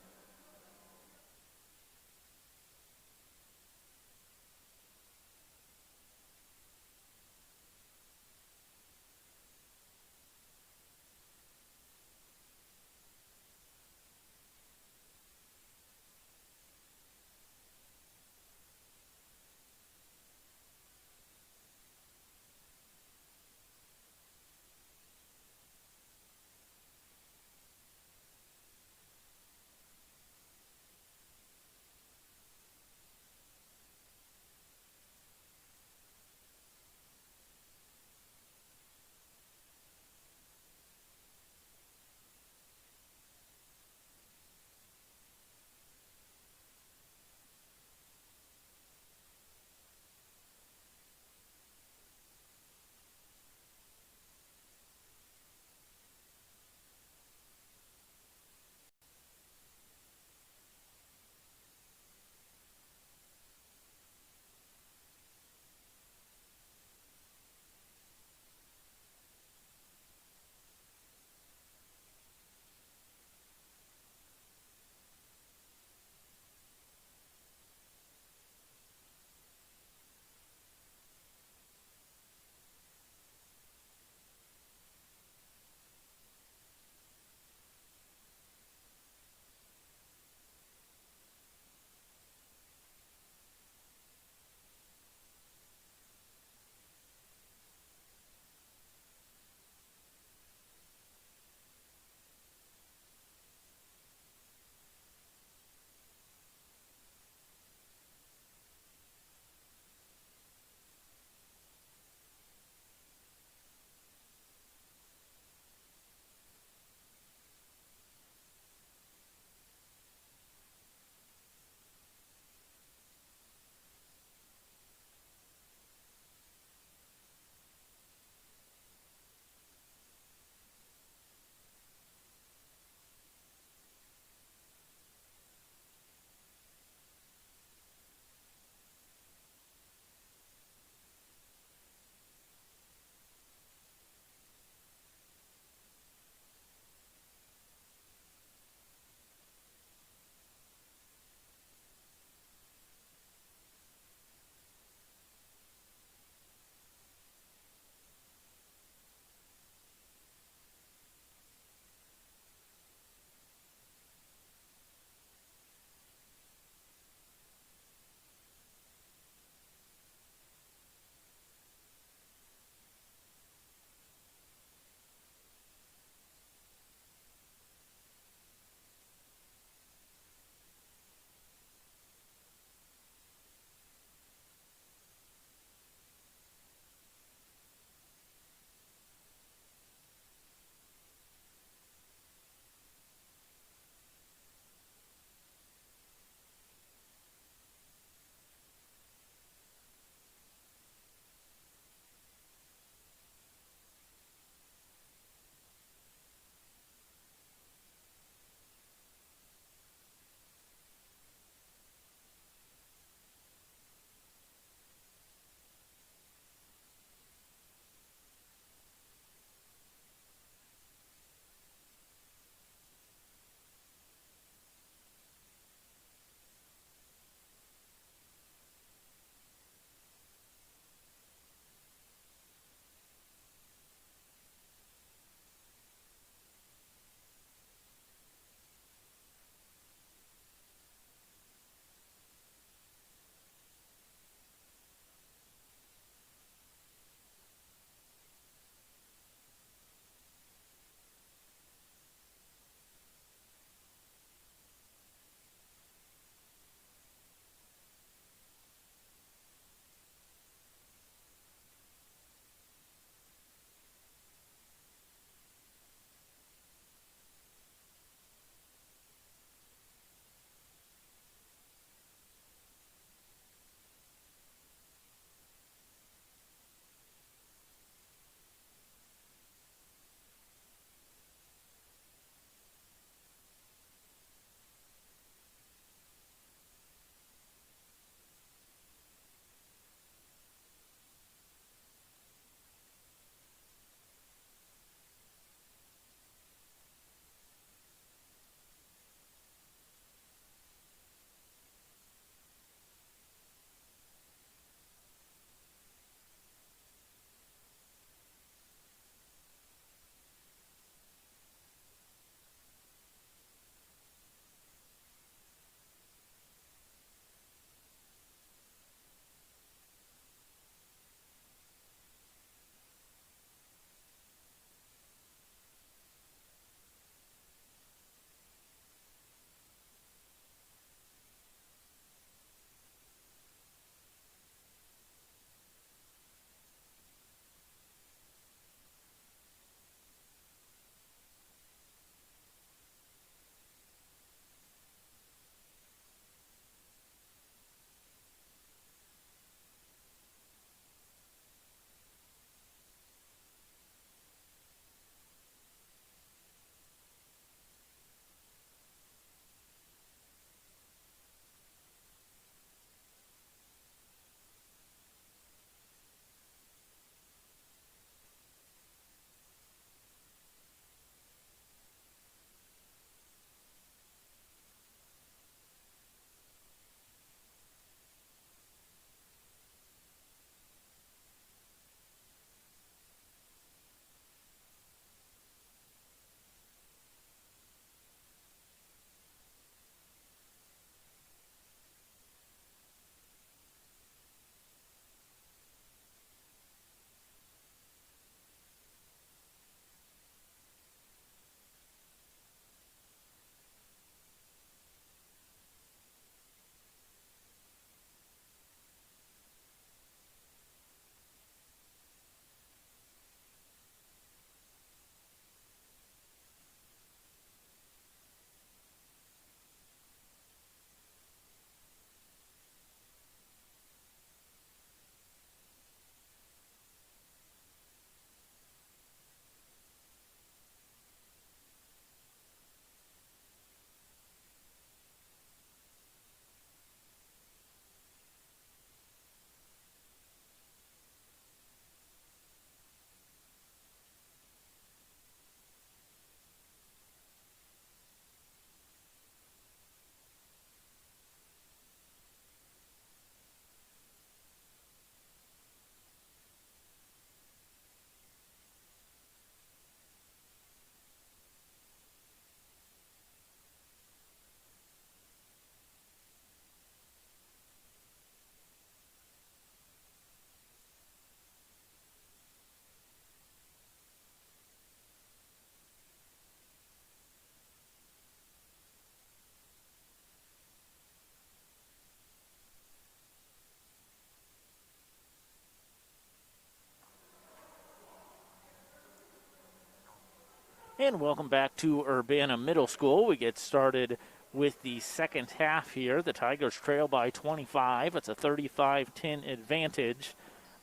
And welcome back to Urbana Middle School. We get started with the second half here. The Tigers trail by 25. It's a 35-10 advantage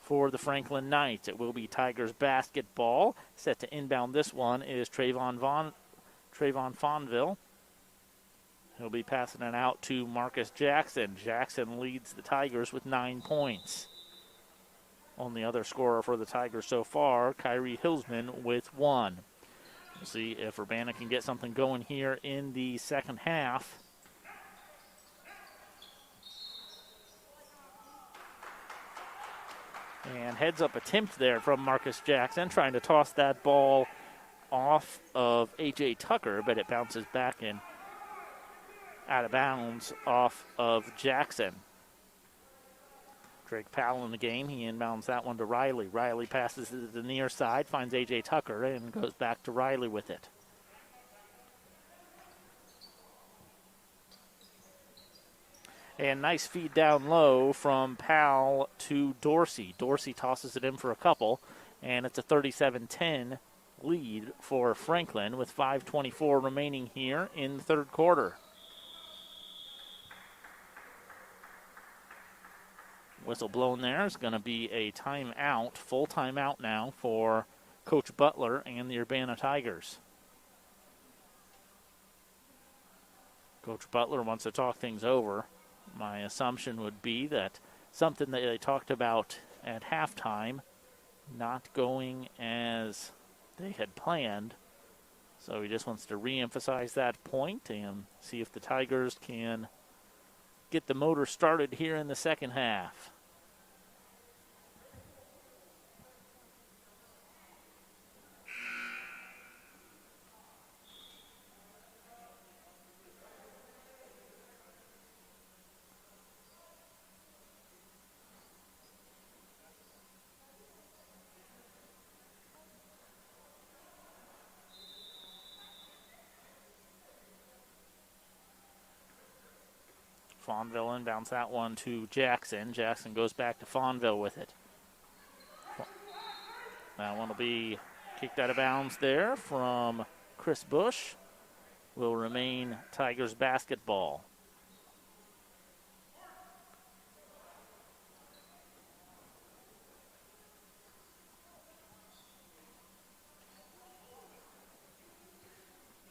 for the Franklin Knights. It will be Tigers basketball. Set to inbound this one is Trayvon Fonville. He'll be passing it out to Marcus Jackson. Jackson leads the Tigers with 9 points. Only other scorer for the Tigers so far, Kyrie Hillsman with 1. We'll see if Urbana can get something going here in the second half. And heads up attempt there from Marcus Jackson, trying to toss that ball off of A.J. Tucker, but it bounces back and out of bounds off of Jackson. Drake Powell in the game. He inbounds that one to Riley. Riley passes it to the near side, finds A.J. Tucker, and goes back to Riley with it. And nice feed down low from Powell to Dorsey. Dorsey tosses it in for a couple, and it's a 37-10 lead for Franklin with 5:24 remaining here in the third quarter. Whistle blown there is going to be a timeout, full timeout now for Coach Butler and the Urbana Tigers. Coach Butler wants to talk things over. My assumption would be that something that they talked about at halftime not going as they had planned. So he just wants to re-emphasize that point and see if the Tigers can get the motor started here in the second half. Fonville inbounds that one to Jackson. Jackson goes back to Fonville with it. That one will be kicked out of bounds there from Chris Bush. Will remain Tigers basketball.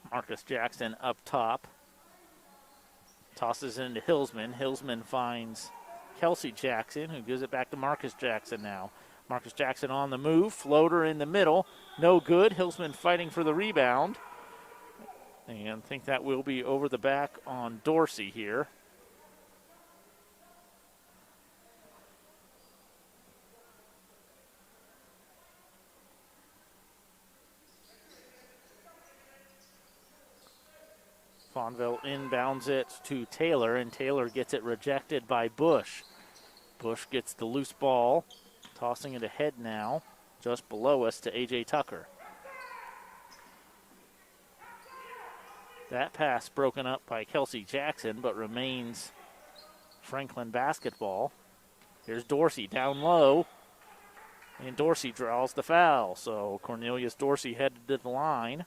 Marcus Jackson up top. Tosses it into Hillsman. Hillsman finds Kelsey Jackson, who gives it back to Marcus Jackson now. Marcus Jackson on the move. Floater in the middle. No good. Hillsman fighting for the rebound. And I think that will be over the back on Dorsey here. Fonville inbounds it to Taylor, and Taylor gets it rejected by Bush. Bush gets the loose ball, tossing it ahead now, just below us to A.J. Tucker. That pass broken up by Kelsey Jackson, but remains Franklin basketball. Here's Dorsey down low, and Dorsey draws the foul. So Cornelius Dorsey headed to the line.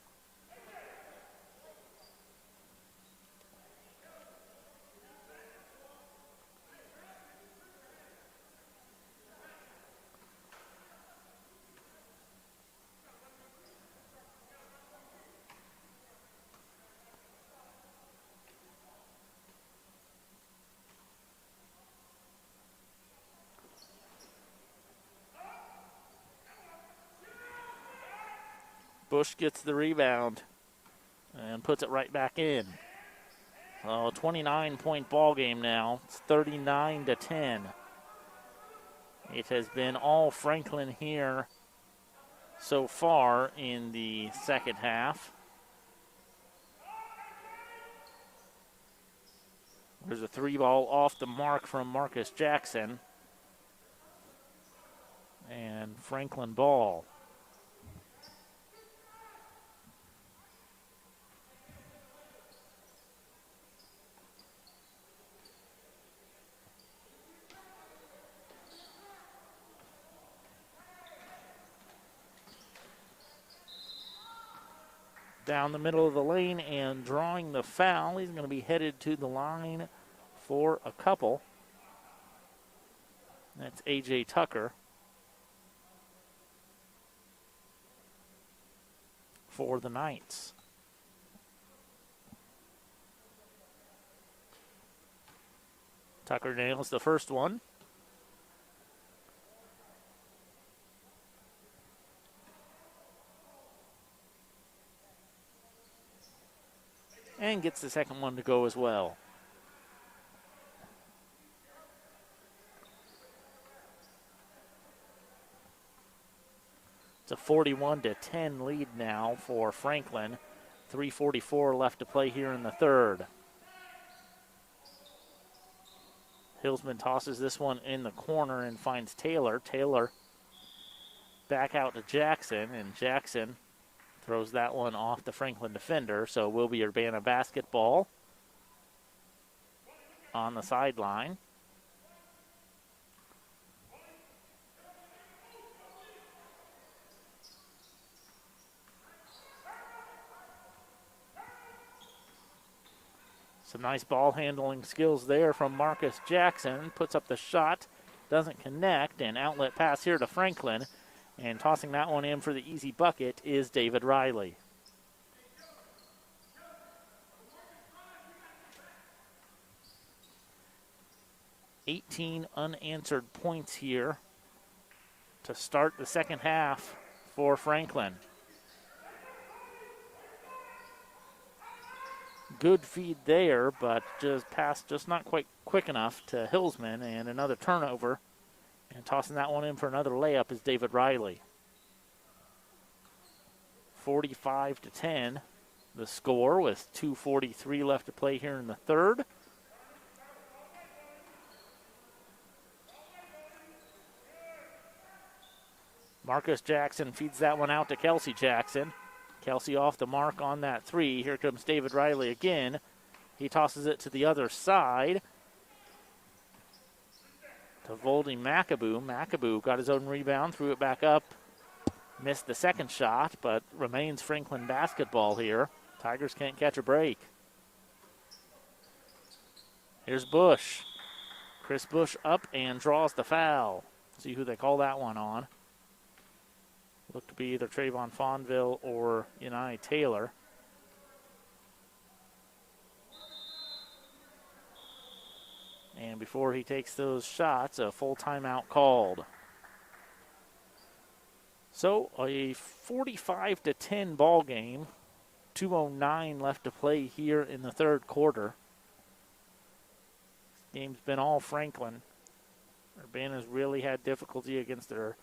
Bush gets the rebound and puts it right back in. 29-point ball game now. It's 39-10. It has been all Franklin here so far in the second half. There's a three ball off the mark from Marcus Jackson. And Franklin ball. down the middle of the lane and drawing the foul. He's going to be headed to the line for a couple. That's A.J. Tucker for the Knights. Tucker nails the first one. And gets the second one to go as well. It's a 41-10 lead now for Franklin. 3:44 left to play here in the third. Hillsman tosses this one in the corner and finds Taylor. Taylor back out to Jackson, and Jackson throws that one off the Franklin defender, so it will be Urbana basketball on the sideline. Some nice ball handling skills there from Marcus Jackson. Puts up the shot, doesn't connect, and outlet pass here to Franklin. And tossing that one in for the easy bucket is David Riley. $18 unanswered points here to start the second half for Franklin. Good feed there, but just not quite quick enough to Hillsman, and another turnover. And tossing that one in for another layup is David Riley. 45-10, the score with 2:43 left to play here in the third. Marcus Jackson feeds that one out to Kelsey Jackson. Kelsey off the mark on that three. Here comes David Riley again. He tosses it to the other side to Voldy McAboo. McAboo got his own rebound, threw it back up, missed the second shot, but remains Franklin basketball here. Tigers can't catch a break. Here's Bush. Chris Bush up and draws the foul. See who they call that one on. Looked to be either Trayvon Fonville or Unai Taylor. And before he takes those shots, a full timeout called. So a 45-10 ball game. 2:09 left to play here in the third quarter. This game's been all Franklin. Urbana's really had difficulty against their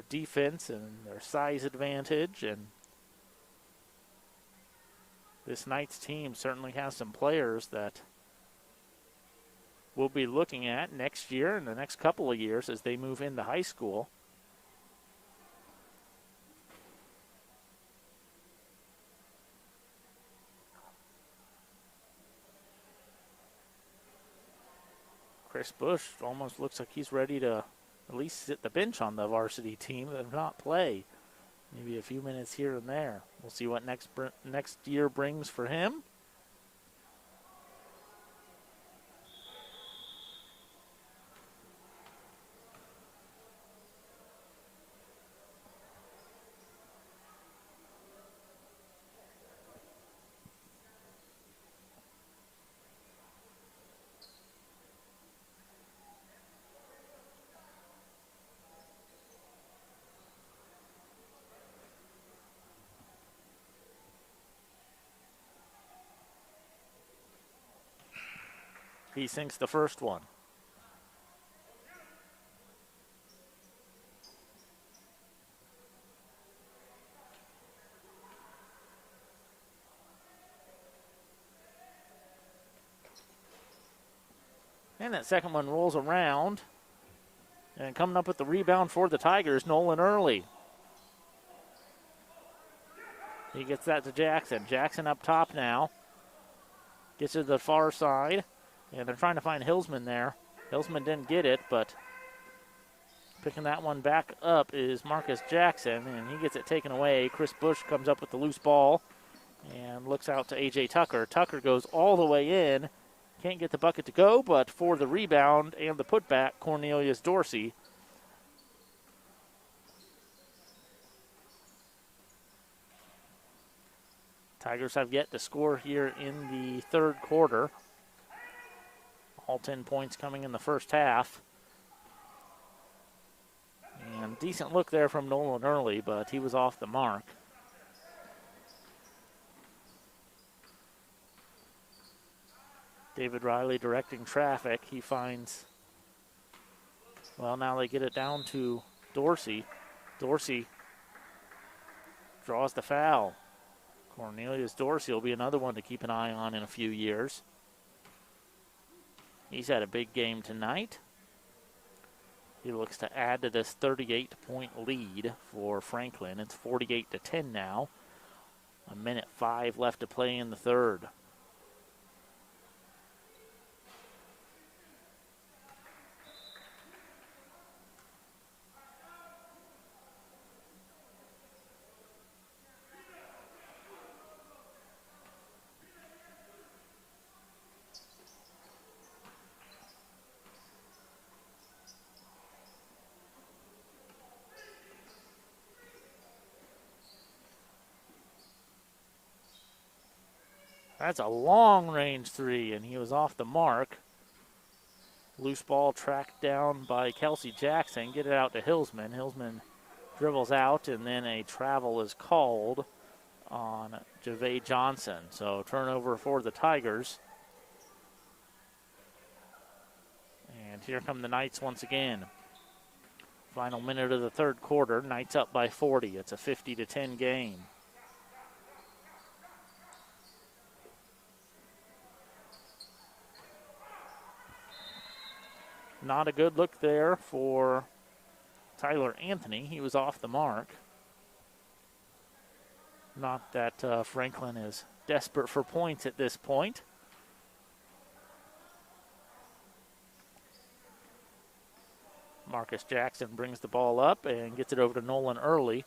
defense and their size advantage, and this Knights team certainly has some players that we'll be looking at next year and the next couple of years as they move into high school. Chris Bush almost looks like he's ready to at least sit the bench on the varsity team and not play. Maybe a few minutes here and there. We'll see what next year brings for him. He sinks the first one. And that second one rolls around. And coming up with the rebound for the Tigers, Nolan Early. He gets that to Jackson. Jackson up top now. Gets to the far side. And they're trying to find Hillsman there. Hillsman didn't get it, but picking that one back up is Marcus Jackson, and he gets it taken away. Chris Bush comes up with the loose ball and looks out to A.J. Tucker. Tucker goes all the way in. Can't get the bucket to go, but for the rebound and the putback, Cornelius Dorsey. Tigers have yet to score here in the third quarter. All 10 points coming in the first half. And decent look there from Nolan Early, but he was off the mark. David Riley directing traffic. He finds, well, now they get it down to Dorsey. Dorsey draws the foul. Cornelius Dorsey will be another one to keep an eye on in a few years. He's had a big game tonight. He looks to add to this 38-point lead for Franklin. It's 48-10 now. 1:05 left to play in the third. That's a long-range three, and he was off the mark. Loose ball tracked down by Kelsey Jackson. Get it out to Hillsman. Hillsman dribbles out, and then a travel is called on Javay Johnson. So turnover for the Tigers. And here come the Knights once again. Final minute of the third quarter. Knights up by 40. It's a 50-10 game. Not a good look there for Tyler Anthony. He was off the mark. Not that Franklin is desperate for points at this point. Marcus Jackson brings the ball up and gets it over to Nolan Early.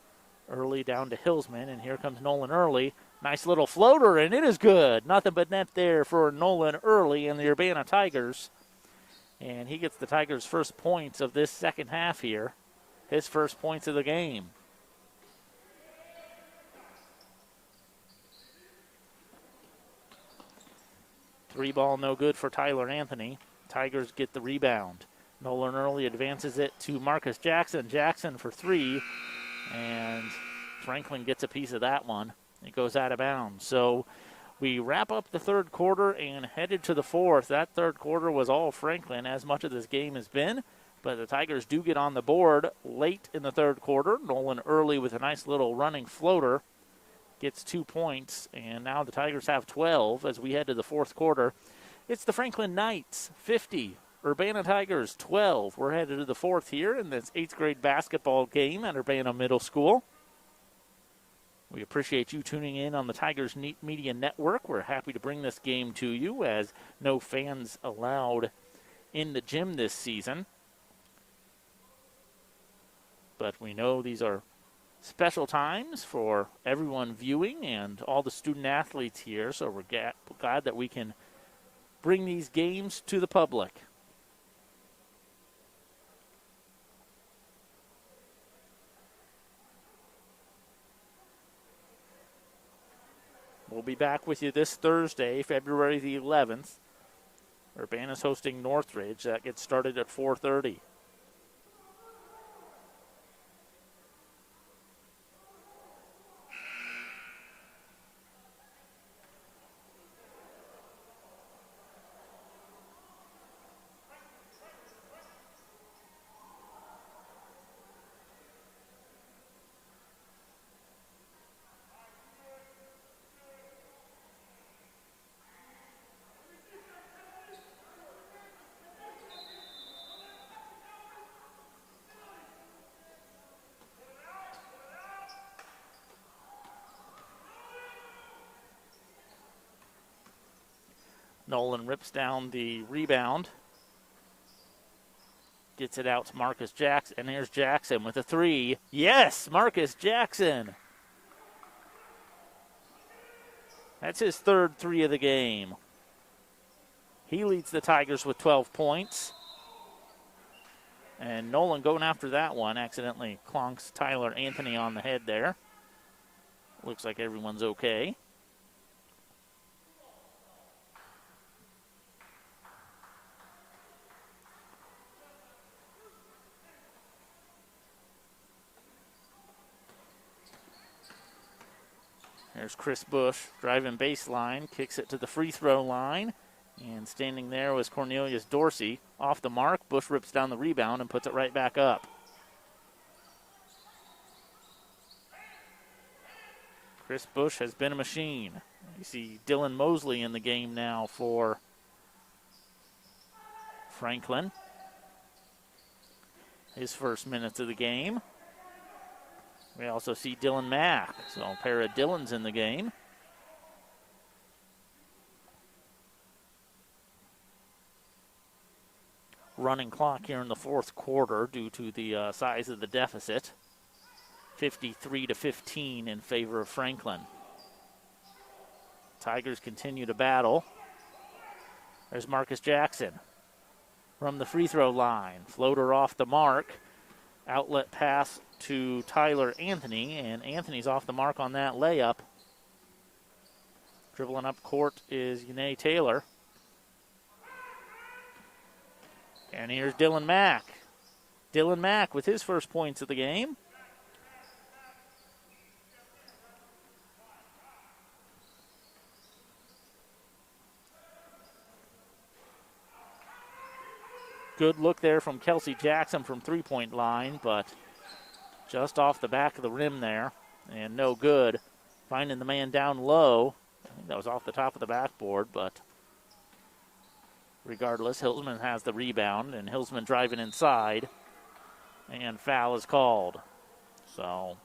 Early down to Hillsman, and here comes Nolan Early. Nice little floater, and it is good. Nothing but net there for Nolan Early and the Urbana Tigers. And he gets the Tigers' first points of this second half here. His first points of the game. Three ball no good for Tyler Anthony. Tigers get the rebound. Nolan Early advances it to Marcus Jackson. Jackson for three. And Franklin gets a piece of that one. It goes out of bounds. So we wrap up the third quarter and headed to the fourth. That third quarter was all Franklin, as much of this game has been. But the Tigers do get on the board late in the third quarter. Nolan Early with a nice little running floater gets 2 points. And now the Tigers have 12 as we head to the fourth quarter. It's the Franklin Knights 50, Urbana Tigers 12. We're headed to the fourth here in this 8th grade basketball game at Urbana Middle School. We appreciate you tuning in on the Tigers Media Network. We're happy to bring this game to you as no fans allowed in the gym this season. But we know these are special times for everyone viewing and all the student athletes here, so we're glad that we can bring these games to the public. We'll be back with you this Thursday, February the 11th. Urbana's hosting Northridge. That gets started at 4:30. Nolan rips down the rebound. Gets it out to Marcus Jackson. And here's Jackson with a three. Yes, Marcus Jackson. That's his third three of the game. He leads the Tigers with 12 points. And Nolan going after that one accidentally clonks Tyler Anthony on the head there. Looks like everyone's okay. There's Chris Bush driving baseline, kicks it to the free throw line. And standing there was Cornelius Dorsey. Off the mark, Bush rips down the rebound and puts it right back up. Chris Bush has been a machine. You see Dylan Mosley in the game now for Franklin. His first minutes of the game. We also see Dylan Mack, so a pair of Dylans in the game. Running clock here in the fourth quarter due to the size of the deficit. 53-15 in favor of Franklin. Tigers continue to battle. There's Marcus Jackson from the free throw line. Floater off the mark. Outlet pass to Tyler Anthony, and Anthony's off the mark on that layup. Dribbling up court is Yanae Taylor. And here's Dylan Mack. Dylan Mack with his first points of the game. Good look there from Kelsey Jackson from three-point line, but just off the back of the rim there, and no good. Finding the man down low. I think that was off the top of the backboard, but regardless, Hilsman has the rebound, and Hilsman driving inside, and foul is called. So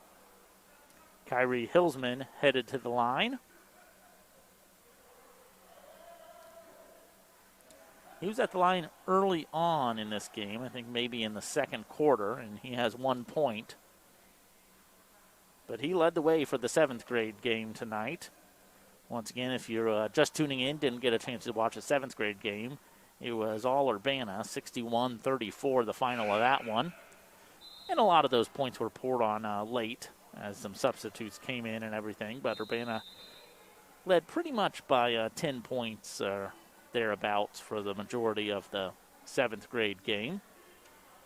Kyrie Hilsman headed to the line. He was at the line early on in this game, I think maybe in the second quarter, and he has 1 point. But he led the way for the seventh grade game tonight. Once again, if you're just tuning in, didn't get a chance to watch a seventh grade game, it was all Urbana, 61-34, the final of that one. And a lot of those points were poured on late as some substitutes came in and everything, but Urbana led pretty much by 10 points thereabouts for the majority of the seventh grade game.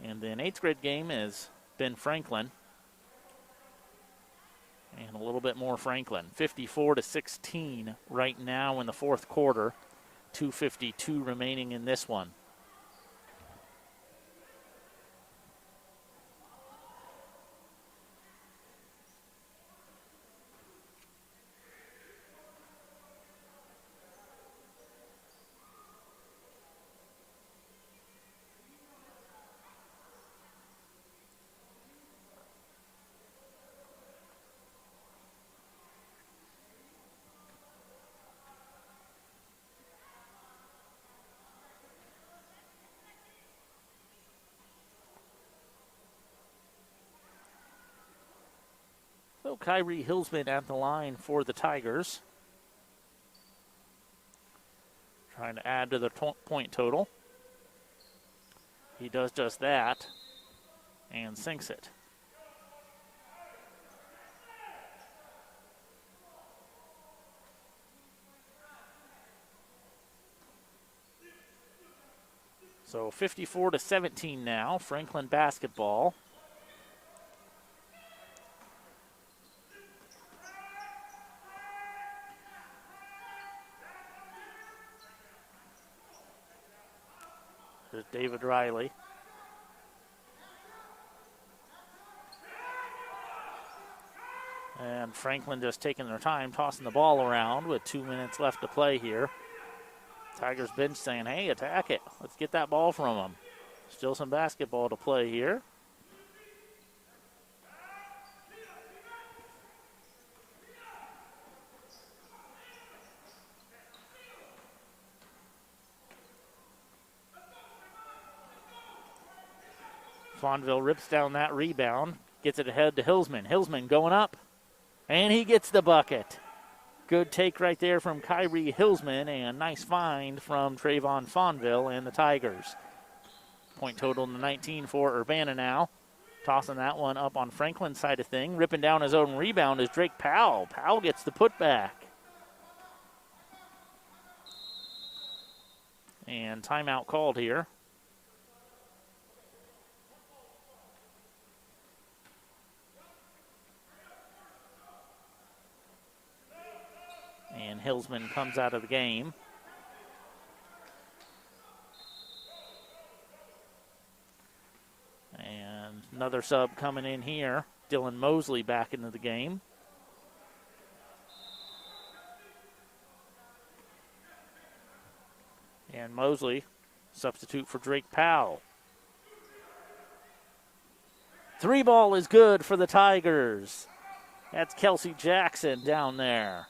And then eighth grade game has been Franklin. And a little bit more Franklin. 54-16 right now in the fourth quarter. 2:52 remaining in this one. So Kyrie Hilsman at the line for the Tigers. Trying to add to the point total. He does just that and sinks it. So 54-17 now, Franklin basketball. There's David Riley. And Franklin just taking their time, tossing the ball around with 2 minutes left to play here. Tigers bench saying, hey, attack it. Let's get that ball from them. Still some basketball to play here. Fonville rips down that rebound, gets it ahead to Hilsman. Hilsman going up, and he gets the bucket. Good take right there from Kyrie Hillsman, and nice find from Trayvon Fonville and the Tigers. Point total to 19 for Urbana now. Tossing that one up on Franklin's side of thing. Ripping down his own rebound is Drake Powell. Powell gets the putback. And timeout called here. And Hillsman comes out of the game. And another sub coming in here. Dylan Mosley back into the game. And Mosley, substitute for Drake Powell. 3 ball is good for the Tigers. That's Kelsey Jackson down there.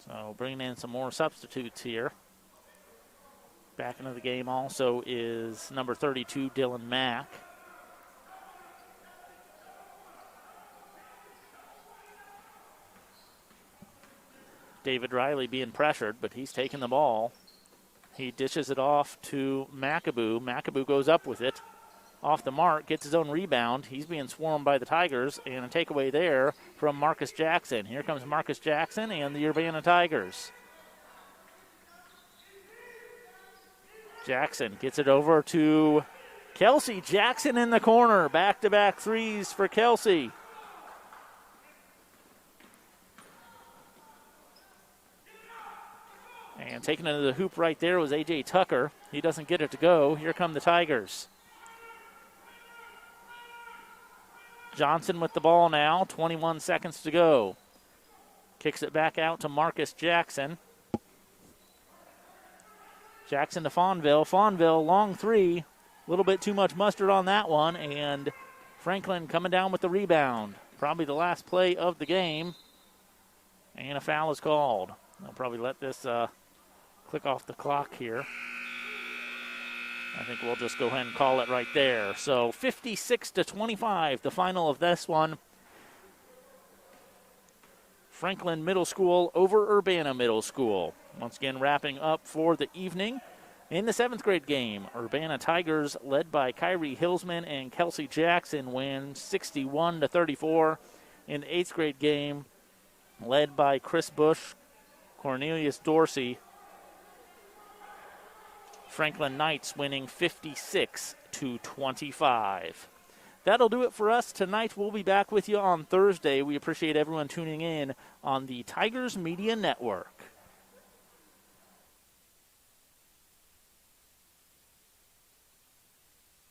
So bringing in some more substitutes here. Back into the game also is number 32, Dylan Mack. David Riley being pressured, but he's taking the ball. He dishes it off to McAboo. McAboo goes up with it. Off the mark, gets his own rebound. He's being swarmed by the Tigers, and a takeaway there from Marcus Jackson. Here comes Marcus Jackson and the Urbana Tigers. Jackson gets it over to Kelsey. Jackson in the corner. Back-to-back threes for Kelsey. And taking it to the hoop right there was A.J. Tucker. He doesn't get it to go. Here come the Tigers. Johnson with the ball now. 21 seconds to go. Kicks it back out to Marcus Jackson. Jackson to Fonville. Fonville, long three. A little bit too much mustard on that one. And Franklin coming down with the rebound. Probably the last play of the game. And a foul is called. They'll probably let this click off the clock here. I think we'll just go ahead and call it right there. So 56-25, the final of this one. Franklin Middle School over Urbana Middle School. Once again, wrapping up for the evening. In the 7th grade game, Urbana Tigers, led by Kyrie Hillsman and Kelsey Jackson, win 61-34. In the 8th grade game, led by Chris Bush, Cornelius Dorsey, Franklin Knights winning 56-25. That'll do it for us tonight. We'll be back with you on Thursday. We appreciate everyone tuning in on the Tigers Media Network.